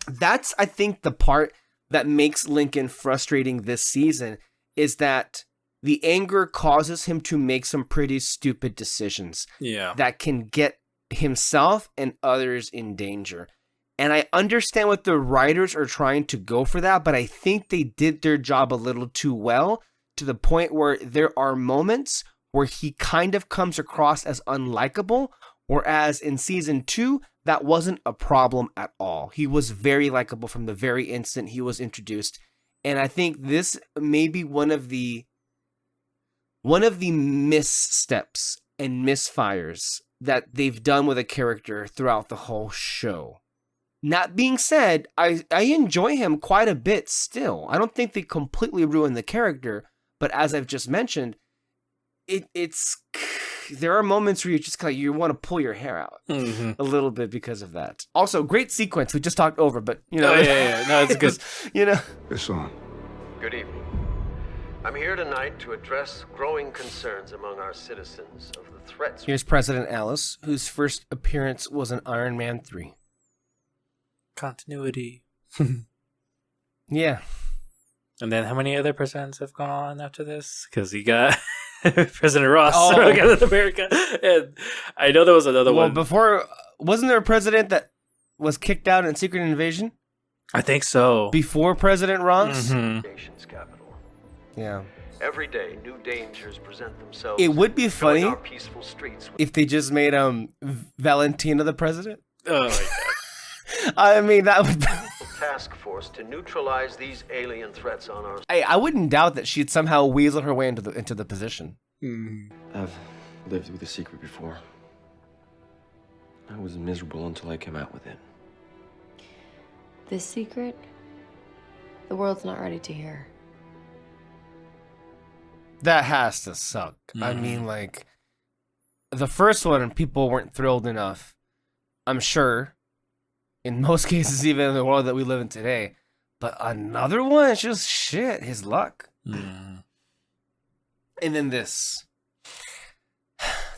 that's, I think, the part that makes Lincoln frustrating this season, is that the anger causes him to make some pretty stupid decisions Yeah. that can get himself and others in danger. And I understand what the writers are trying to go for that, but I think they did their job a little too well, to the point where there are moments where he kind of comes across as unlikable, Whereas in season 2, that wasn't a problem at all. He was very likable from the very instant he was introduced. And I think this may be one of the missteps and misfires that they've done with a character throughout the whole show. That being said, I enjoy him quite a bit still. I don't think they completely ruined the character, but as I've just mentioned, it's there are moments where you just you want to pull your hair out a little bit because of that. Also, great sequence. We just talked over, but you know, no, it's good. You know, It's on. Good evening. I'm here tonight to address growing concerns among our citizens of the threats. Here's President Alice, whose first appearance was in Iron Man 3. Continuity. Yeah. And then how many other presidents have gone on after this? Because you got President Ross, Oh. Captain America, and I know there was another Well, one. before, wasn't there a president that was kicked out in Secret Invasion? I think so. Before President Ross? Nation's capital. Yeah. Every day, new dangers present themselves. It would be filling funny our peaceful streets with if they just made Valentina the president. Oh my god. I mean, that would. a task force to neutralize these alien threats on our. I wouldn't doubt that she'd somehow weasel her way into the position. I've lived with a secret before. I was miserable until I came out with it. This secret, the world's not ready to hear. That has to suck. I mean, like, the first one, people weren't thrilled enough. I'm sure. In most cases, even in the world that we live in today. But another one, it's just shit. His luck. And then this.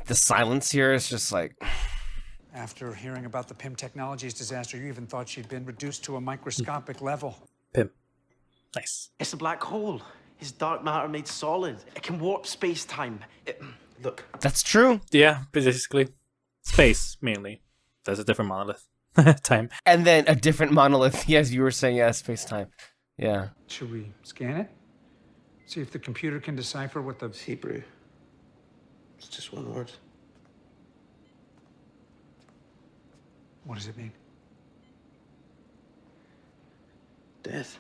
The silence here is just like. After hearing about the PIM Technologies disaster, you even thought she'd been reduced to a microscopic level. Pim. Nice. It's a black hole. It's dark matter made solid. It can warp space-time. Look. That's true. Yeah, basically. Space, mainly. There's a different monolith. Time. And then a different monolith. Yes, you were saying, yeah, space-time. Yeah. Should we scan it? See if the computer can decipher what the... It's Hebrew. It's just one word. What does it mean? Death.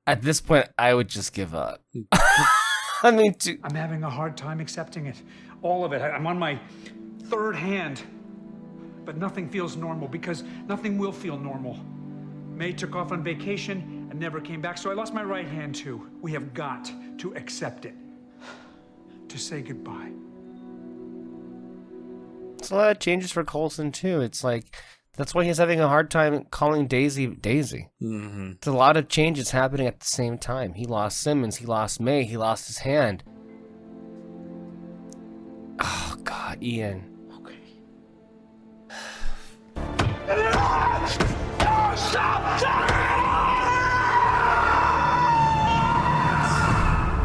At this point, I would just give up. I mean, I'm having a hard time accepting it. All of it. I'm on my third hand. But nothing feels normal because nothing will feel normal. May took off on vacation and never came back, so I lost my right hand too. We have got to accept it. To say goodbye. It's a lot of changes for Coulson too. It's like, that's why he's having a hard time calling Daisy Daisy. It's a lot of changes happening at the same time. He lost Simmons, he lost May, he lost his hand. Oh God, Ian. Okay.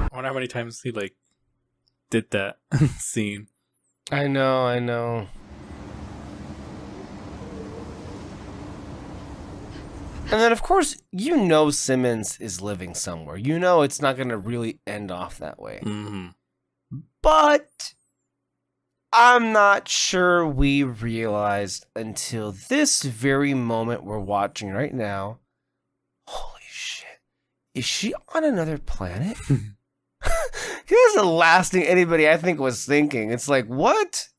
I wonder how many times he did that scene. I know. And then, of course, Simmons is living somewhere. It's not going to really end off that way. But I'm not sure we realized until this very moment we're watching right now. Holy shit. Is she on another planet? Here's the last thing anybody, I think, was thinking. It's like, what?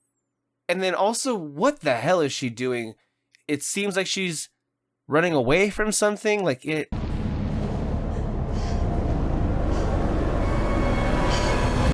And then also, what the hell is she doing? It seems like she's running away from something.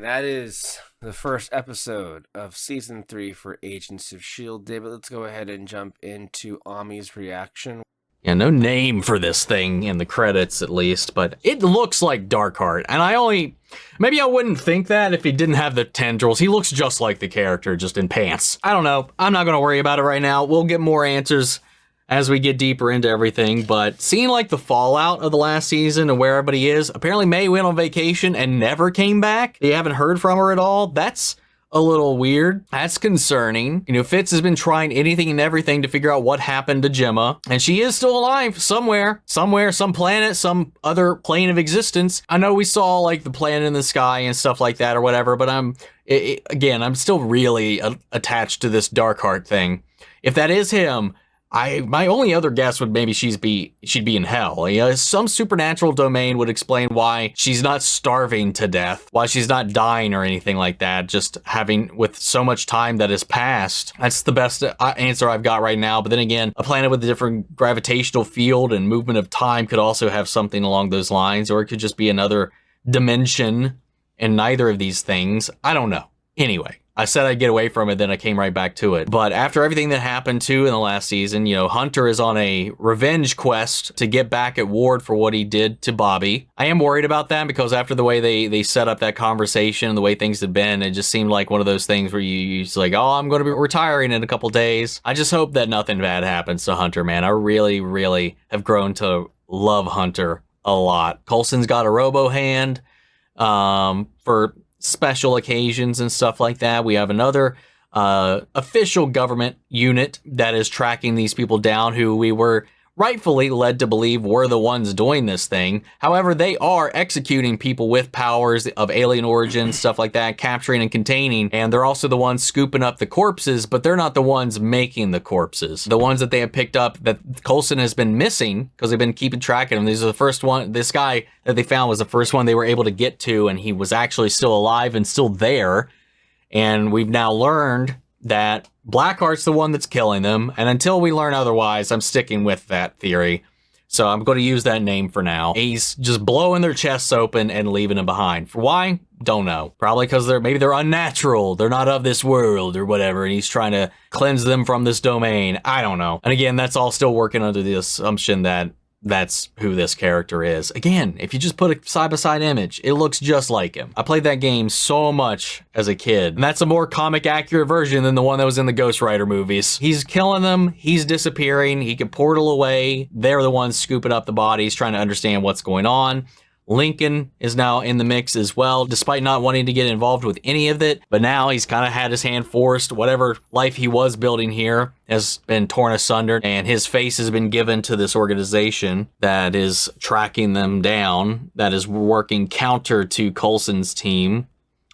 That is the first episode of season 3 for Agents of S.H.I.E.L.D. David, let's go ahead and jump into Ami's reaction. Yeah, no name for this thing in the credits, at least, but it looks like Darkheart. And maybe I wouldn't think that if he didn't have the tendrils. He looks just like the character, just in pants. I don't know. I'm not going to worry about it right now. We'll get more answers as we get deeper into everything, but seeing the fallout of the last season and where everybody is, apparently May went on vacation and never came back. You haven't heard from her at all. That's a little weird. That's concerning. You know, Fitz has been trying anything and everything to figure out what happened to Gemma, and she is still alive somewhere, some planet, some other plane of existence. I know we saw like the planet in the sky and stuff like that or whatever, but I'm still really attached to this Darkheart thing. If that is him, my only other guess would maybe she'd be in hell. You know, some supernatural domain would explain why she's not starving to death, why she's not dying or anything like that, just having with so much time that has passed. That's the best answer I've got right now. But then again, a planet with a different gravitational field and movement of time could also have something along those lines, or it could just be another dimension, and neither of these things. I don't know. Anyway, I said I'd get away from it, then I came right back to it. But after everything that happened too in the last season, you know, Hunter is on a revenge quest to get back at Ward for what he did to Bobby. I am worried about that because after the way they set up that conversation and the way things had been, it just seemed like one of those things where you just like, oh, I'm going to be retiring in a couple days. I just hope that nothing bad happens to Hunter, man. I really, really have grown to love Hunter a lot. Coulson's got a robo hand for special occasions and stuff like that. We have another official government unit that is tracking these people down who we were rightfully led to believe were the ones doing this thing. However, they are executing people with powers of alien origin, stuff like that, capturing and containing, and they're also the ones scooping up the corpses, but they're not the ones making the corpses. The ones that they have picked up that Coulson has been missing, because they've been keeping track of them. These are the first one, this guy that they found was the first one they were able to get to, and he was actually still alive and still there. And we've now learned that Blackheart's the one that's killing them, and until we learn otherwise, I'm sticking with that theory. So I'm going to use that name for now. He's just blowing their chests open and leaving them behind. For why? Don't know. Probably because maybe they're unnatural. They're not of this world or whatever, and he's trying to cleanse them from this domain. I don't know. And again, that's all still working under the assumption that that's who this character is. Again, if you just put a side-by-side image, it looks just like him. I played that game so much as a kid, and that's a more comic-accurate version than the one that was in the Ghost Rider movies. He's killing them, he's disappearing, he can portal away, they're the ones scooping up the bodies, trying to understand what's going on. Lincoln is now in the mix as well, despite not wanting to get involved with any of it. But now he's kind of had his hand forced. Whatever life he was building here has been torn asunder, and his face has been given to this organization that is tracking them down, that is working counter to Coulson's team.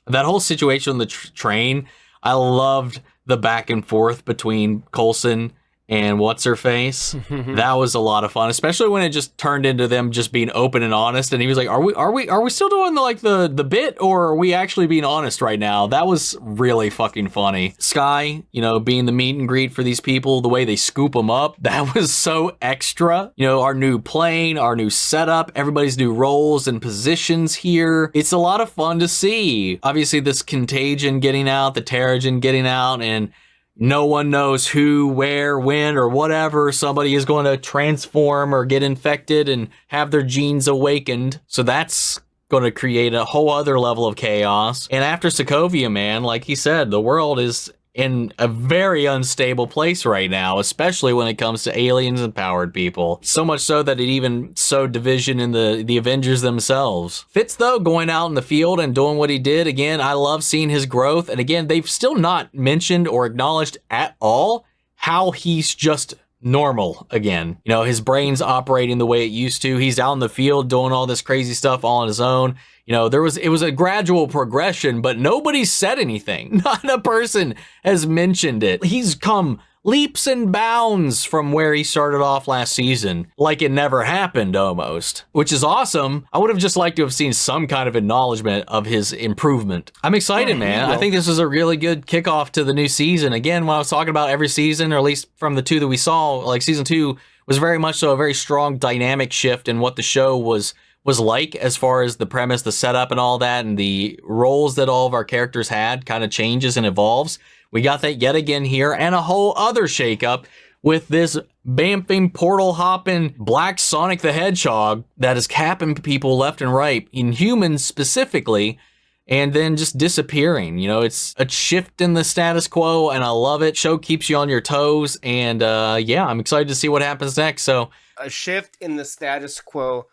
That whole situation on the train, I loved the back and forth between Coulson and what's-her-face. That was a lot of fun, especially when it just turned into them just being open and honest, and he was like, are we still doing the bit, or are we actually being honest right now? That was really fucking funny. Sky, you know, being the meet and greet for these people, the way they scoop them up, that was so extra. You know, our new plane, our new setup, everybody's new roles and positions here. It's a lot of fun to see. Obviously, this contagion getting out, the Terrigen getting out, and no one knows who, where, when, or whatever. Somebody is going to transform or get infected and have their genes awakened. So that's going to create a whole other level of chaos. And after Sokovia, man, like he said, the world is in a very unstable place right now, especially when it comes to aliens and powered people. So much so that it even sowed division in the Avengers themselves. Fitz, though, going out in the field and doing what he did, again, I love seeing his growth. And again, they've still not mentioned or acknowledged at all how he's just normal again. You know, his brain's operating the way it used to. He's out in the field doing all this crazy stuff all on his own. You know, it was a gradual progression, but nobody said anything. Not a person has mentioned it. He's come leaps and bounds from where he started off last season, like it never happened almost, which is awesome. I would have just liked to have seen some kind of acknowledgement of his improvement. I'm excited, man. I think this is a really good kickoff to the new season. Again, when I was talking about every season, or at least from the two that we saw, like season 2 was very much so a very strong dynamic shift in what the show was like, as far as the premise, the setup and all that, and the roles that all of our characters had kind of changes and evolves. We got that yet again here, and a whole other shakeup with this bamfing, portal hopping Black Sonic the Hedgehog that is capping people left and right, in humans specifically, and then just disappearing. You know, it's a shift in the status quo, and I love it. Show keeps you on your toes, and yeah, I'm excited to see what happens next. So a shift in the status quo,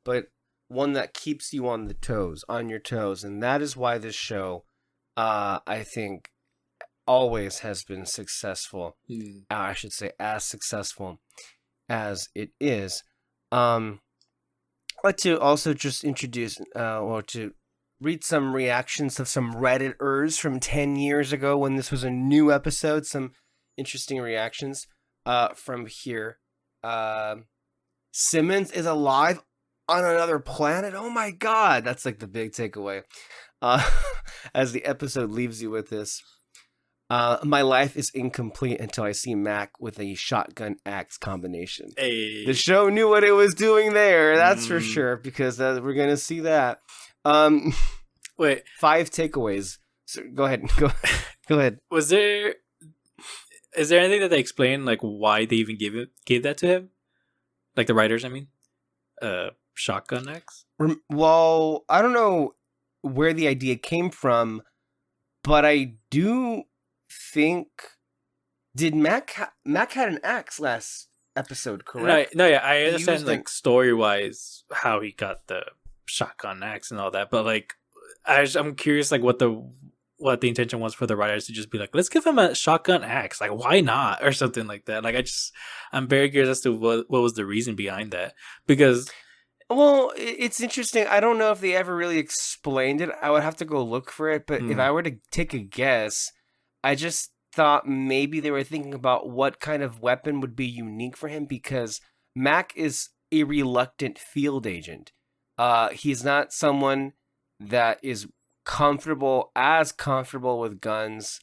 but one that keeps you on your toes, and that is why this show I think always has been successful. I should say as successful as it is. I'd like to also just introduce or to read some reactions of some Redditors from 10 years ago when this was a new episode. Some interesting reactions from here. Simmons is alive on another planet. Oh my god, that's like the big takeaway. As the episode leaves you with this. My life is incomplete until I see Mac with a shotgun axe combination. Hey. The show knew what it was doing there, that's for sure, because we're going to see that. Wait. 5 takeaways. So go ahead. Go ahead. Is there anything that they explain, like, why they even gave that to him? Like, the writers, I mean? Shotgun axe? Well, I don't know where the idea came from, but I do think... Did Mac had an axe last episode, correct? No, yeah, I understand, like, story-wise, how he got the shotgun axe and all that, but, like, I'm curious, like, what the intention was for the writers to just be like, let's give him a shotgun axe, like, why not, or something like that. Like, I'm very curious as to what was the reason behind that, because well, it's interesting. I don't know if they ever really explained it. I would have to go look for it, but if I were to take a guess, I just thought maybe they were thinking about what kind of weapon would be unique for him, because Mac is a reluctant field agent. He's not someone that is comfortable with guns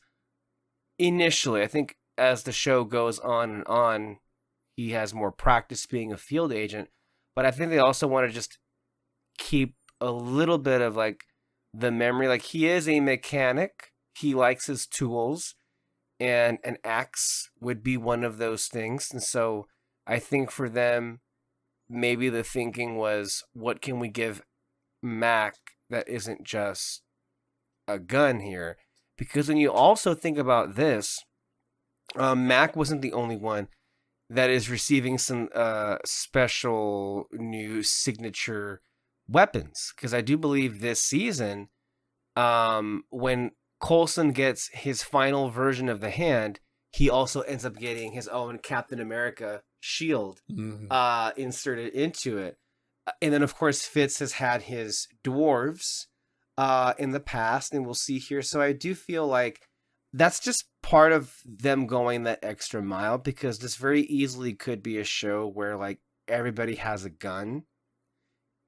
initially. I think as the show goes on and on, he has more practice being a field agent, but I think they also want to just keep a little bit of like the memory. Like, he is a mechanic, he likes his tools, and an axe would be one of those things. And so I think for them, maybe the thinking was, what can we give Mac that isn't just a gun here? Because when you also think about this, Mac wasn't the only one that is receiving some special new signature weapons. Because I do believe this season, when Coulson gets his final version of the hand, he also ends up getting his own Captain America shield inserted into it. And then, of course, Fitz has had his dwarves in the past, and we'll see here. So I do feel like that's just part of them going that extra mile, because this very easily could be a show where, like, everybody has a gun.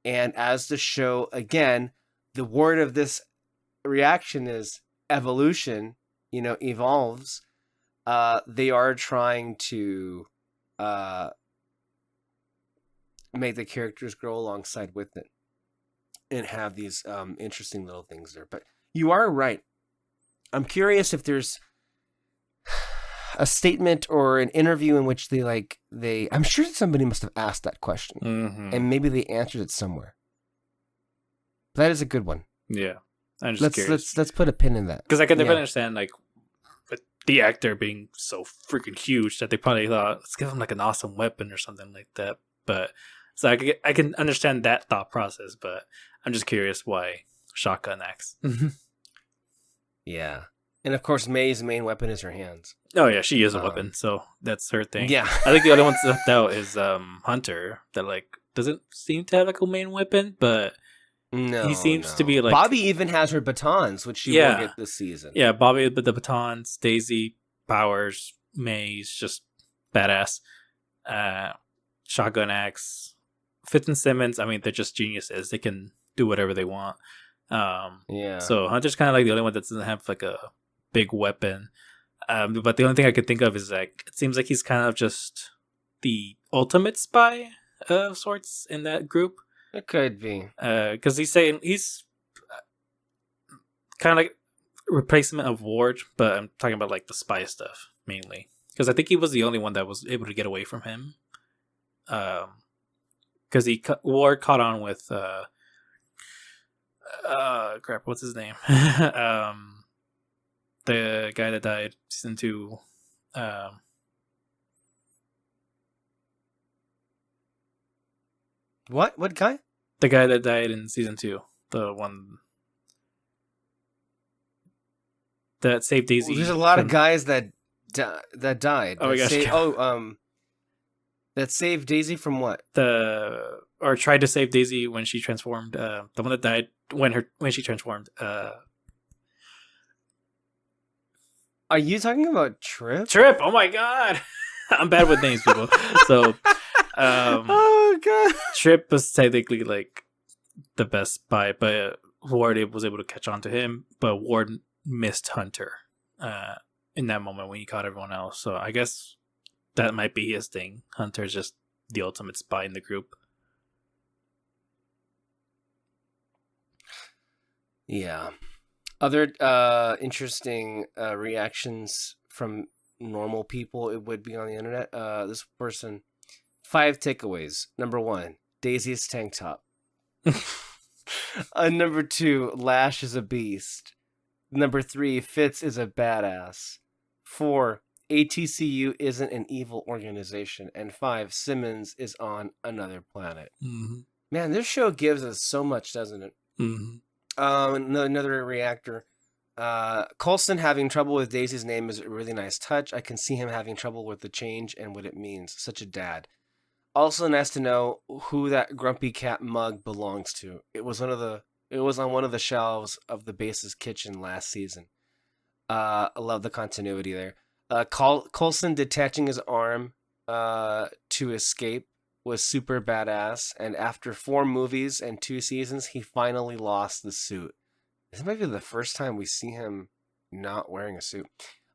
And as the show, again, the word of this reaction is evolution, evolves. They are trying to make the characters grow alongside with it and have these interesting little things there. But you are right. I'm curious if there's a statement or an interview in which I'm sure somebody must have asked that question, and maybe they answered it somewhere. That is a good one. Yeah, I'm just curious. Let's put a pin in that, because I can definitely understand, like, with the actor being so freaking huge, that they probably thought, let's give him like an awesome weapon or something like that. But so I can understand that thought process, but I'm just curious why shotgun axe. Yeah. And of course, May's main weapon is her hands. Oh yeah, she is a weapon, so that's her thing. Yeah. I think the other one left out is Hunter, that like doesn't seem to have like a main weapon, but he seems to be like... Bobby even has her batons, which she will get this season. Yeah, Bobby with the batons, Daisy, Powers, May's just badass. Shotgun axe, Fitz and Simmons, I mean, they're just geniuses. They can do whatever they want. So Hunter's kind of like the only one that doesn't have like a big weapon. But the only thing I could think of is, like, it seems like he's kind of just the ultimate spy of sorts in that group. It could be. Because he's saying he's kind of like replacement of Ward, but I'm talking about like the spy stuff mainly. Because I think he was the only one that was able to get away from him. Because Ward caught on with crap, what's his name? The guy that died season 2. What guy? The guy that died in season 2. The one. that saved Daisy. There's a lot of guys that died. Oh my gosh. That saved Daisy from what? Or tried to save Daisy when she transformed. The one that died when she transformed. Are you talking about Trip? Trip. Oh my god, I'm bad with names, people. So, oh god, Trip was technically like the best spy, but Ward was able to catch on to him. But Ward missed Hunter in that moment when he caught everyone else. So I guess that might be his thing. Hunter's just the ultimate spy in the group. Yeah. Other interesting reactions from normal people it would be on the internet. This person, 5 takeaways. Number 1, Daisy's tank top. Number 2, Lash is a beast. Number 3, Fitz is a badass. 4, ATCU isn't an evil organization. And 5, Simmons is on another planet. Mm-hmm. Man, this show gives us so much, doesn't it? Mm-hmm. Another reactor. Coulson having trouble with Daisy's name is a really nice touch. I can see him having trouble with the change and what it means. Such a dad. Also nice to know who that grumpy cat mug belongs to. It was on one of the shelves of the base's kitchen last season. I love the continuity there. Coulson detaching his arm to escape was super badass, and after 4 movies and 2 seasons, he finally lost the suit. This might be the first time we see him not wearing a suit.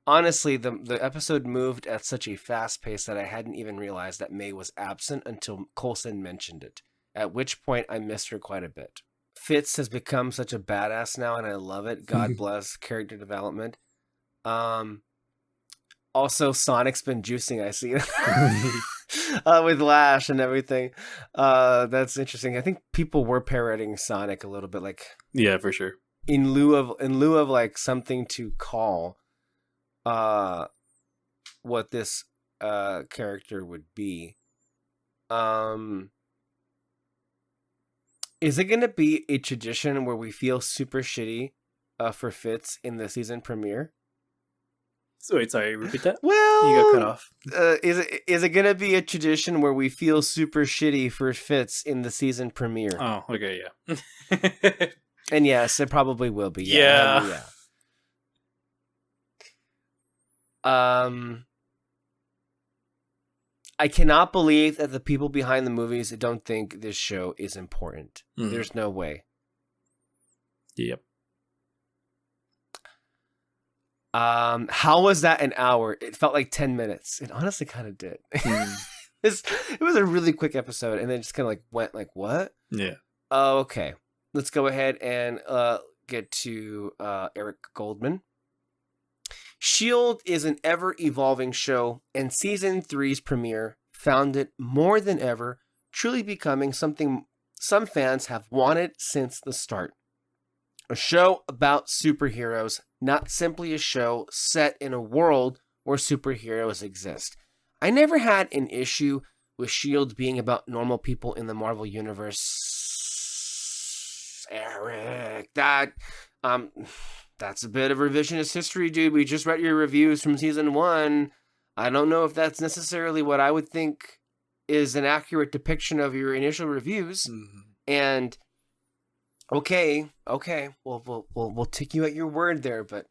Honestly, the episode moved at such a fast pace that I hadn't even realized that May was absent until Coulson mentioned it, at which point I missed her quite a bit. Fitz has become such a badass now, and I love it. God bless character development. Also, Sonic's been juicing, I see. With Lash and everything. That's interesting. I think people were parroting Sonic a little bit, like, yeah, for sure. In lieu of like something to call what this character would be. Is it gonna be a tradition where we feel super shitty for Fitz in the season premiere? So wait, sorry, repeat that? Well, you got cut off. Is it gonna be a tradition where we feel super shitty for Fitz in the season premiere? Oh, okay, yeah. And yes, it probably will be. Yeah. I cannot believe that the people behind the movies don't think this show is important. Mm. There's no way. Yep. How was that an hour? It felt like 10 minutes. It honestly kind of did. It was a really quick episode, and then just kind of like went like, what? Yeah. Okay. Let's go ahead and get to Eric Goldman. S.H.I.E.L.D. is an ever-evolving show, and Season 3's premiere found it more than ever, truly becoming something some fans have wanted since the start. A show about superheroes, not simply a show set in a world where superheroes exist. I never had an issue with S.H.I.E.L.D. being about normal people in the Marvel Universe. Eric, that's a bit of revisionist history, dude. We just read your reviews from Season 1. I don't know if that's necessarily what I would think is an accurate depiction of your initial reviews. Mm-hmm. And okay, we'll take you at your word there, but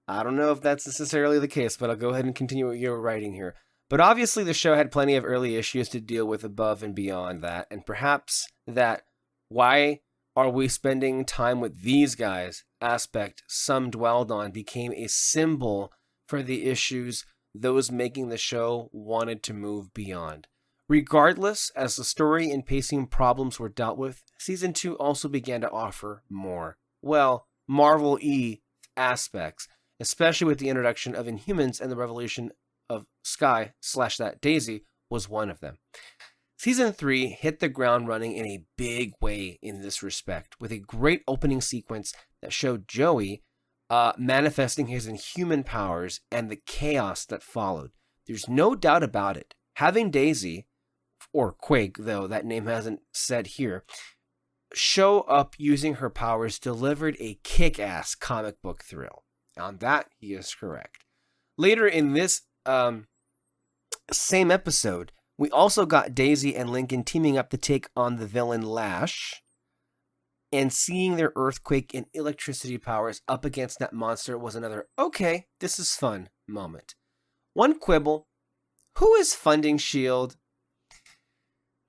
I don't know if that's necessarily the case, but I'll go ahead and continue what you're writing here. But obviously the show had plenty of early issues to deal with above and beyond that, and perhaps that why are we spending time with these guys aspect some dwelled on became a symbol for the issues those making the show wanted to move beyond. Regardless, as the story and pacing problems were dealt with, Season 2 also began to offer more, well, Marvel-y aspects, especially with the introduction of Inhumans and the revelation of Skye / that Daisy was one of them. Season 3 hit the ground running in a big way in this respect, with a great opening sequence that showed Joey manifesting his inhuman powers and the chaos that followed. There's no doubt about it. Having Daisy, or Quake, though that name hasn't said here, show up using her powers delivered a kick-ass comic book thrill. On that, he is correct. Later in this same episode, we also got Daisy and Lincoln teaming up to take on the villain Lash, and seeing their earthquake and electricity powers up against that monster was another, okay, this is fun moment. One quibble, who is funding S.H.I.E.L.D.?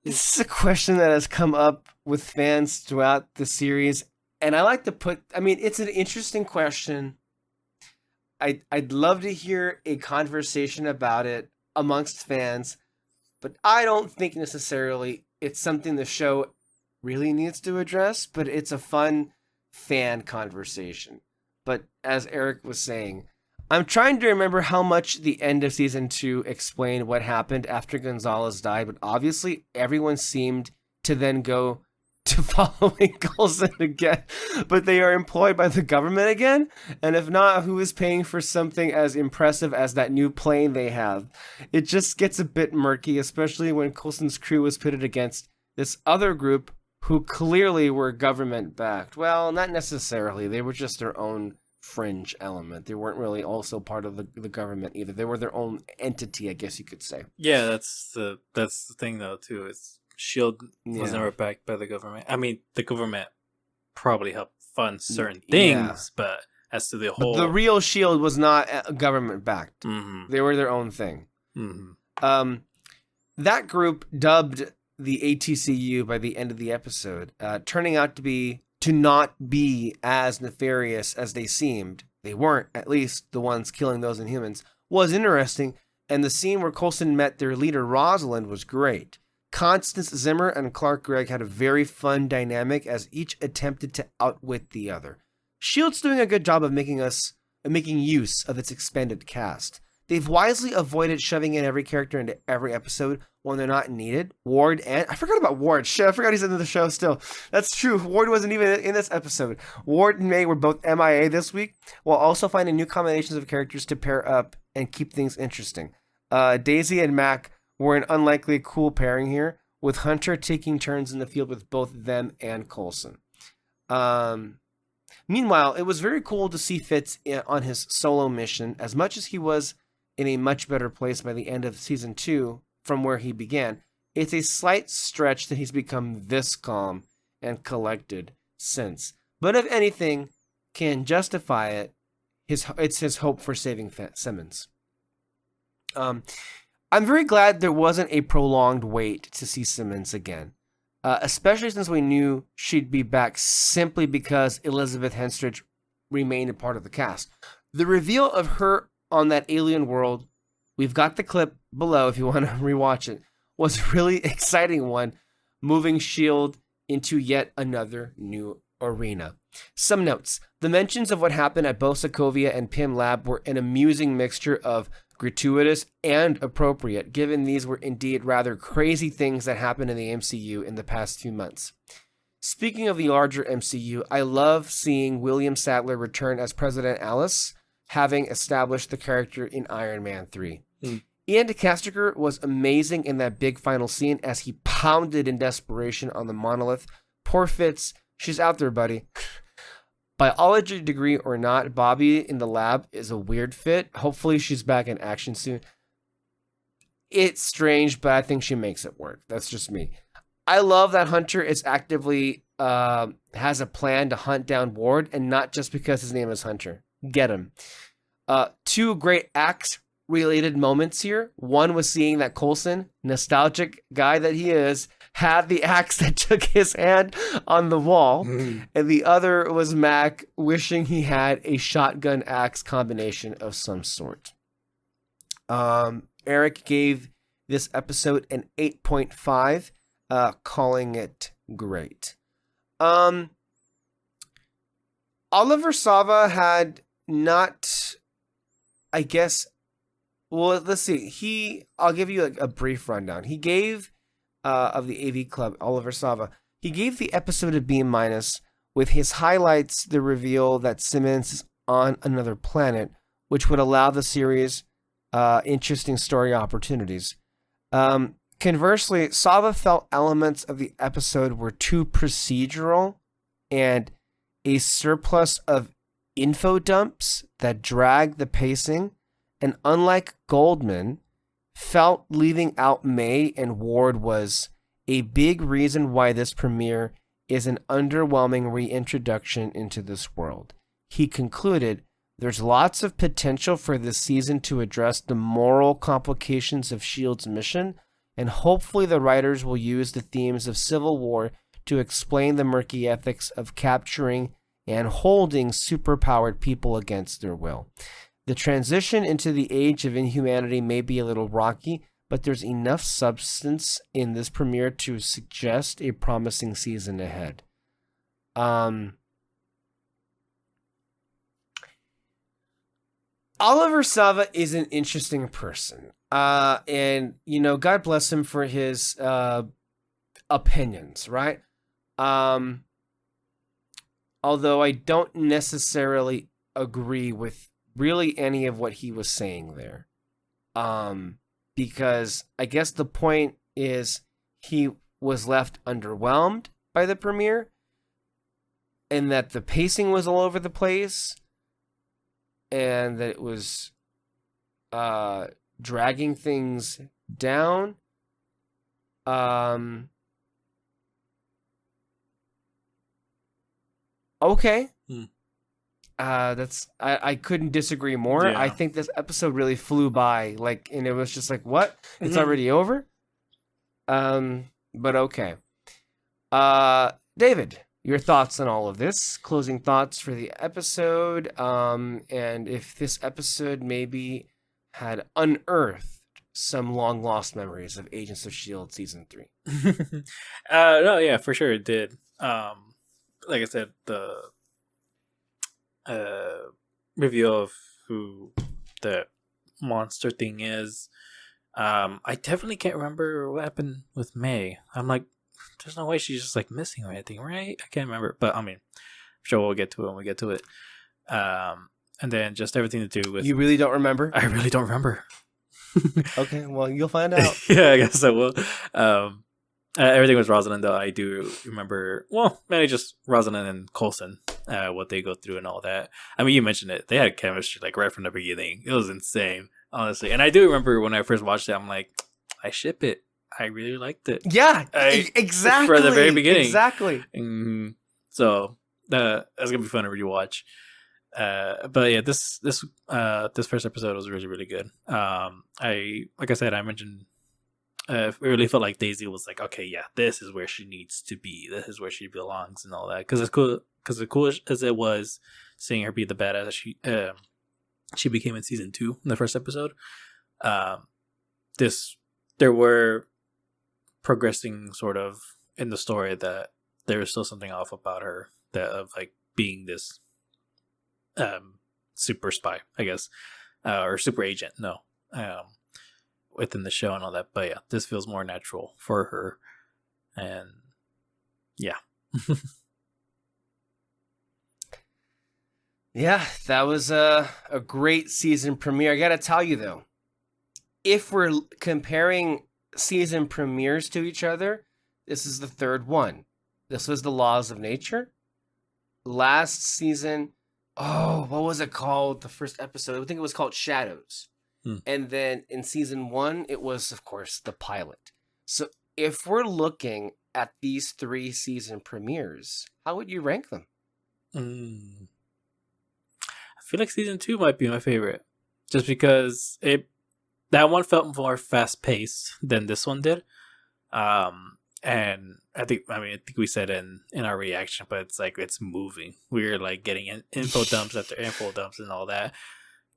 This is a question that has come up with fans throughout the series, and I like to it's an interesting question. I'd love to hear a conversation about it amongst fans, but I don't think necessarily it's something the show really needs to address, but it's a fun fan conversation. But as Eric was saying, I'm trying to remember how much the end of season 2 explained what happened after Gonzalez died, but obviously everyone seemed to then go to following Coulson again, but they are employed by the government again? And if not, who is paying for something as impressive as that new plane they have? It just gets a bit murky, especially when Coulson's crew was pitted against this other group who clearly were government-backed. Well, not necessarily. They were just their own fringe element. They weren't really also part of the government either. They were their own entity, I guess you could say. Yeah, that's the thing, though, too. It's S.H.I.E.L.D. was never backed by the government. I mean, the government probably helped fund certain things, but as to the whole... But the real S.H.I.E.L.D. was not government-backed. Mm-hmm. They were their own thing. Mm-hmm. That group, dubbed the ATCU by the end of the episode, turning out to not be as nefarious as they seemed. They weren't, at least the ones killing those Inhumans, was interesting, and the scene where Coulson met their leader Rosalind was great. Constance Zimmer and Clark Gregg had a very fun dynamic as each attempted to outwit the other. S.H.I.E.L.D's doing a good job of making use of its expanded cast. They've wisely avoided shoving in every character into every episode when they're not needed. Ward and... I forgot about Ward. Shit, I forgot he's in the show still. That's true. Ward wasn't even in this episode. Ward and May were both MIA this week, while also finding new combinations of characters to pair up and keep things interesting. Daisy and Mac were an unlikely cool pairing here, with Hunter taking turns in the field with both them and Coulson. Meanwhile, it was very cool to see Fitz on his solo mission, as much as he was in a much better place by the end of season 2 from where he began. It's a slight stretch that he's become this calm and collected since. But if anything can justify it, it's his hope for saving Simmons. I'm very glad there wasn't a prolonged wait to see Simmons again, especially since we knew she'd be back simply because Elizabeth Henstridge remained a part of the cast. The reveal of her on that alien world, we've got the clip below if you want to rewatch it, was a really exciting one, moving S.H.I.E.L.D. into yet another new arena. Some notes. The mentions of what happened at both Sokovia and Pym Lab were an amusing mixture of gratuitous and appropriate, given these were indeed rather crazy things that happened in the MCU in the past few months. Speaking of the larger MCU, I love seeing William Sadler return as President Alice, having established the character in Iron Man 3. Ian DeCastricker was amazing in that big final scene as he pounded in desperation on the monolith. Poor Fitz, she's out there, buddy. Biology degree or not, Bobby in the lab is a weird fit. Hopefully she's back in action soon. It's strange, but I think she makes it work. That's just me. I love that Hunter is actively has a plan to hunt down Ward, and not just because his name is Hunter. Get him. Two great axe-related moments here. One was seeing that Coulson, nostalgic guy that he is, had the axe that took his hand on the wall. And the other was Mac wishing he had a shotgun axe combination of some sort. Eric gave this episode an 8.5, calling it great. Oliver Sava had not, I guess, well, let's see. I'll give you a brief rundown. He gave, of the AV Club, Oliver Sava, he gave the episode a B-, with his highlights the reveal that Simmons is on another planet, which would allow the series interesting story opportunities. Conversely, Sava felt elements of the episode were too procedural and a surplus of info dumps that drag the pacing, and unlike Goldman, felt leaving out May and Ward was a big reason why this premiere is an underwhelming reintroduction into this world. He concluded, there's lots of potential for this season to address the moral complications of S.H.I.E.L.D.'s mission, and hopefully the writers will use the themes of Civil War to explain the murky ethics of capturing and holding superpowered people against their will. The transition into the age of inhumanity may be a little rocky, but there's enough substance in this premiere to suggest a promising season ahead. Oliver Sava is an interesting person. And, you know, God bless him for his opinions, right? Although I don't necessarily agree with really any of what he was saying there. Because I guess the point is he was left underwhelmed by the premiere and that the pacing was all over the place and that it was dragging things down. Okay. I couldn't disagree more. Yeah. I think this episode really flew by, like, and it was just like, what? It's already over? But okay. David, your thoughts on all of this? Closing thoughts for the episode, and if this episode maybe had unearthed some long lost memories of Agents of S.H.I.E.L.D. season 3. No, yeah, for sure it did. Like I said, the review of who the monster thing is, I definitely can't remember what happened with May. I'm like, there's no way she's just like missing or anything, right? I can't remember, but I mean, I'm sure we'll get to it when we get to it. And then just everything to do with... You really don't remember? I really don't remember. Okay, well, you'll find out. Yeah, I guess I will. Everything with Rosalind, though, I do remember, well, mainly just Rosalind and Coulson, what they go through and all that. I mean, you mentioned it. They had chemistry, like, right from the beginning. It was insane, honestly. And I do remember when I first watched it, I'm like, I ship it. I really liked it. Yeah, exactly. For the very beginning. Exactly. So, that's going to be fun to rewatch. But yeah, this first episode was really, really good. Like I said, I mentioned, it really felt like Daisy was like, okay, yeah, this is where she needs to be. This is where she belongs and all that. Because as cool as it was seeing her be the badass she became in season 2 in the first episode, there were progressing sort of in the story that there was still something off about her, that of like being this super spy, I guess, or super agent, within the show and all that. But yeah, this feels more natural for her, and yeah. Yeah, that was a great season premiere. I gotta tell you though, if we're comparing season premieres to each other, this is the third one. This was The Laws of Nature. Last season, what was it called? The first episode, I think it was called Shadows. And then in season 1, it was, of course, the pilot. So if we're looking at these 3 season premieres, how would you rank them? I feel like season 2 might be my favorite, just because that one felt more fast paced than this one did. And I think we said in our reaction, but it's like it's moving. We're like getting info dumps after info dumps and all that,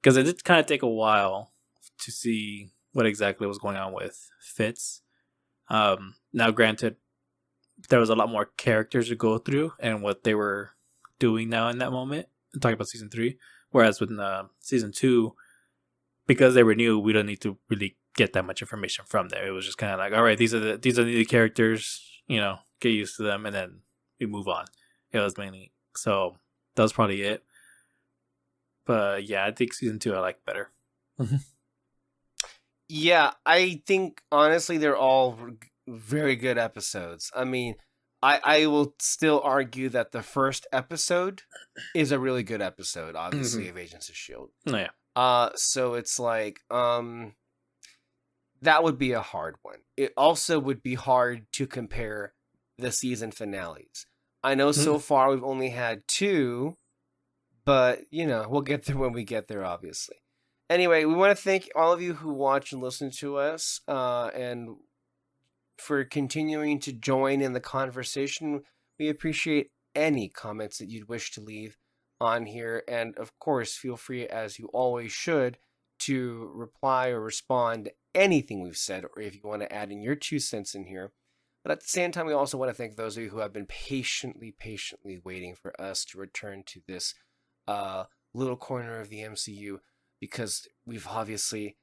because it did kind of take a while to see what exactly was going on with Fitz. Now, granted, there was a lot more characters to go through and what they were doing now in that moment. I'm talking about season 3, whereas with season 2, because they were new, we don't need to really get that much information from there. It was just kind of like, all right, these are the characters, get used to them, and then we move on. It was mainly, so that was probably it. But yeah, I think season 2 I like better. Yeah, I think honestly they're all very good episodes. I mean, I will still argue that the first episode is a really good episode, obviously, of Agents of S.H.I.E.L.D. Yeah. So it's like, that would be a hard one. It also would be hard to compare the season finales. I know so far we've only had 2, but, you know, we'll get there when we get there, obviously. Anyway, we want to thank all of you who watch and listen to us, and for continuing to join in the conversation. We appreciate any comments that you'd wish to leave on here. And of course, feel free, as you always should, to reply or respond to anything we've said, or if you want to add in your 2 cents in here. But at the same time, we also want to thank those of you who have been patiently waiting for us to return to this little corner of the MCU, because we've obviously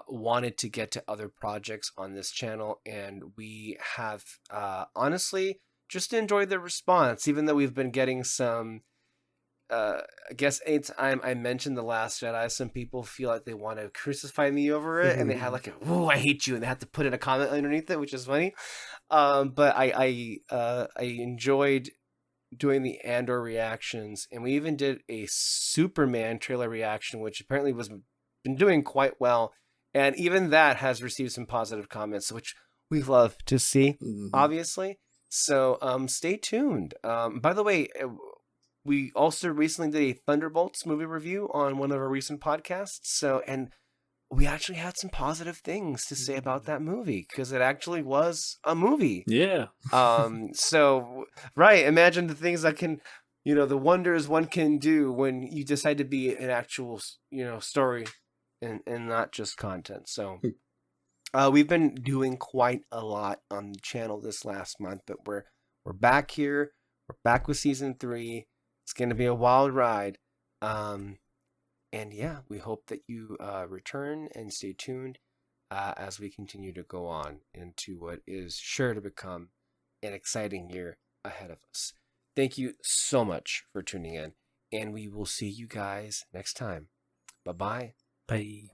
wanted to get to other projects on this channel, and we have honestly just enjoyed the response, even though we've been getting some I guess anytime I mention The Last Jedi, some people feel like they want to crucify me over it, and they have like "Whoa, I hate you," and they have to put in a comment underneath it, which is funny. But I enjoyed doing the Andor reactions, and we even did a Superman trailer reaction, which apparently was been doing quite well, and even that has received some positive comments, which we love to see, obviously. So stay tuned. By the way, we also recently did a Thunderbolts movie review on one of our recent podcasts. So, and we actually had some positive things to say about that movie, because it actually was a movie. Yeah. So, right. Imagine the things that can, you know, the wonders one can do when you decide to be an actual, you know, story and not just content. So, we've been doing quite a lot on the channel this last month, but we're back here. We're back with season 3. It's going to be a wild ride. And yeah, we hope that you return and stay tuned as we continue to go on into what is sure to become an exciting year ahead of us. Thank you so much for tuning in, and we will see you guys next time. Bye-bye. Bye.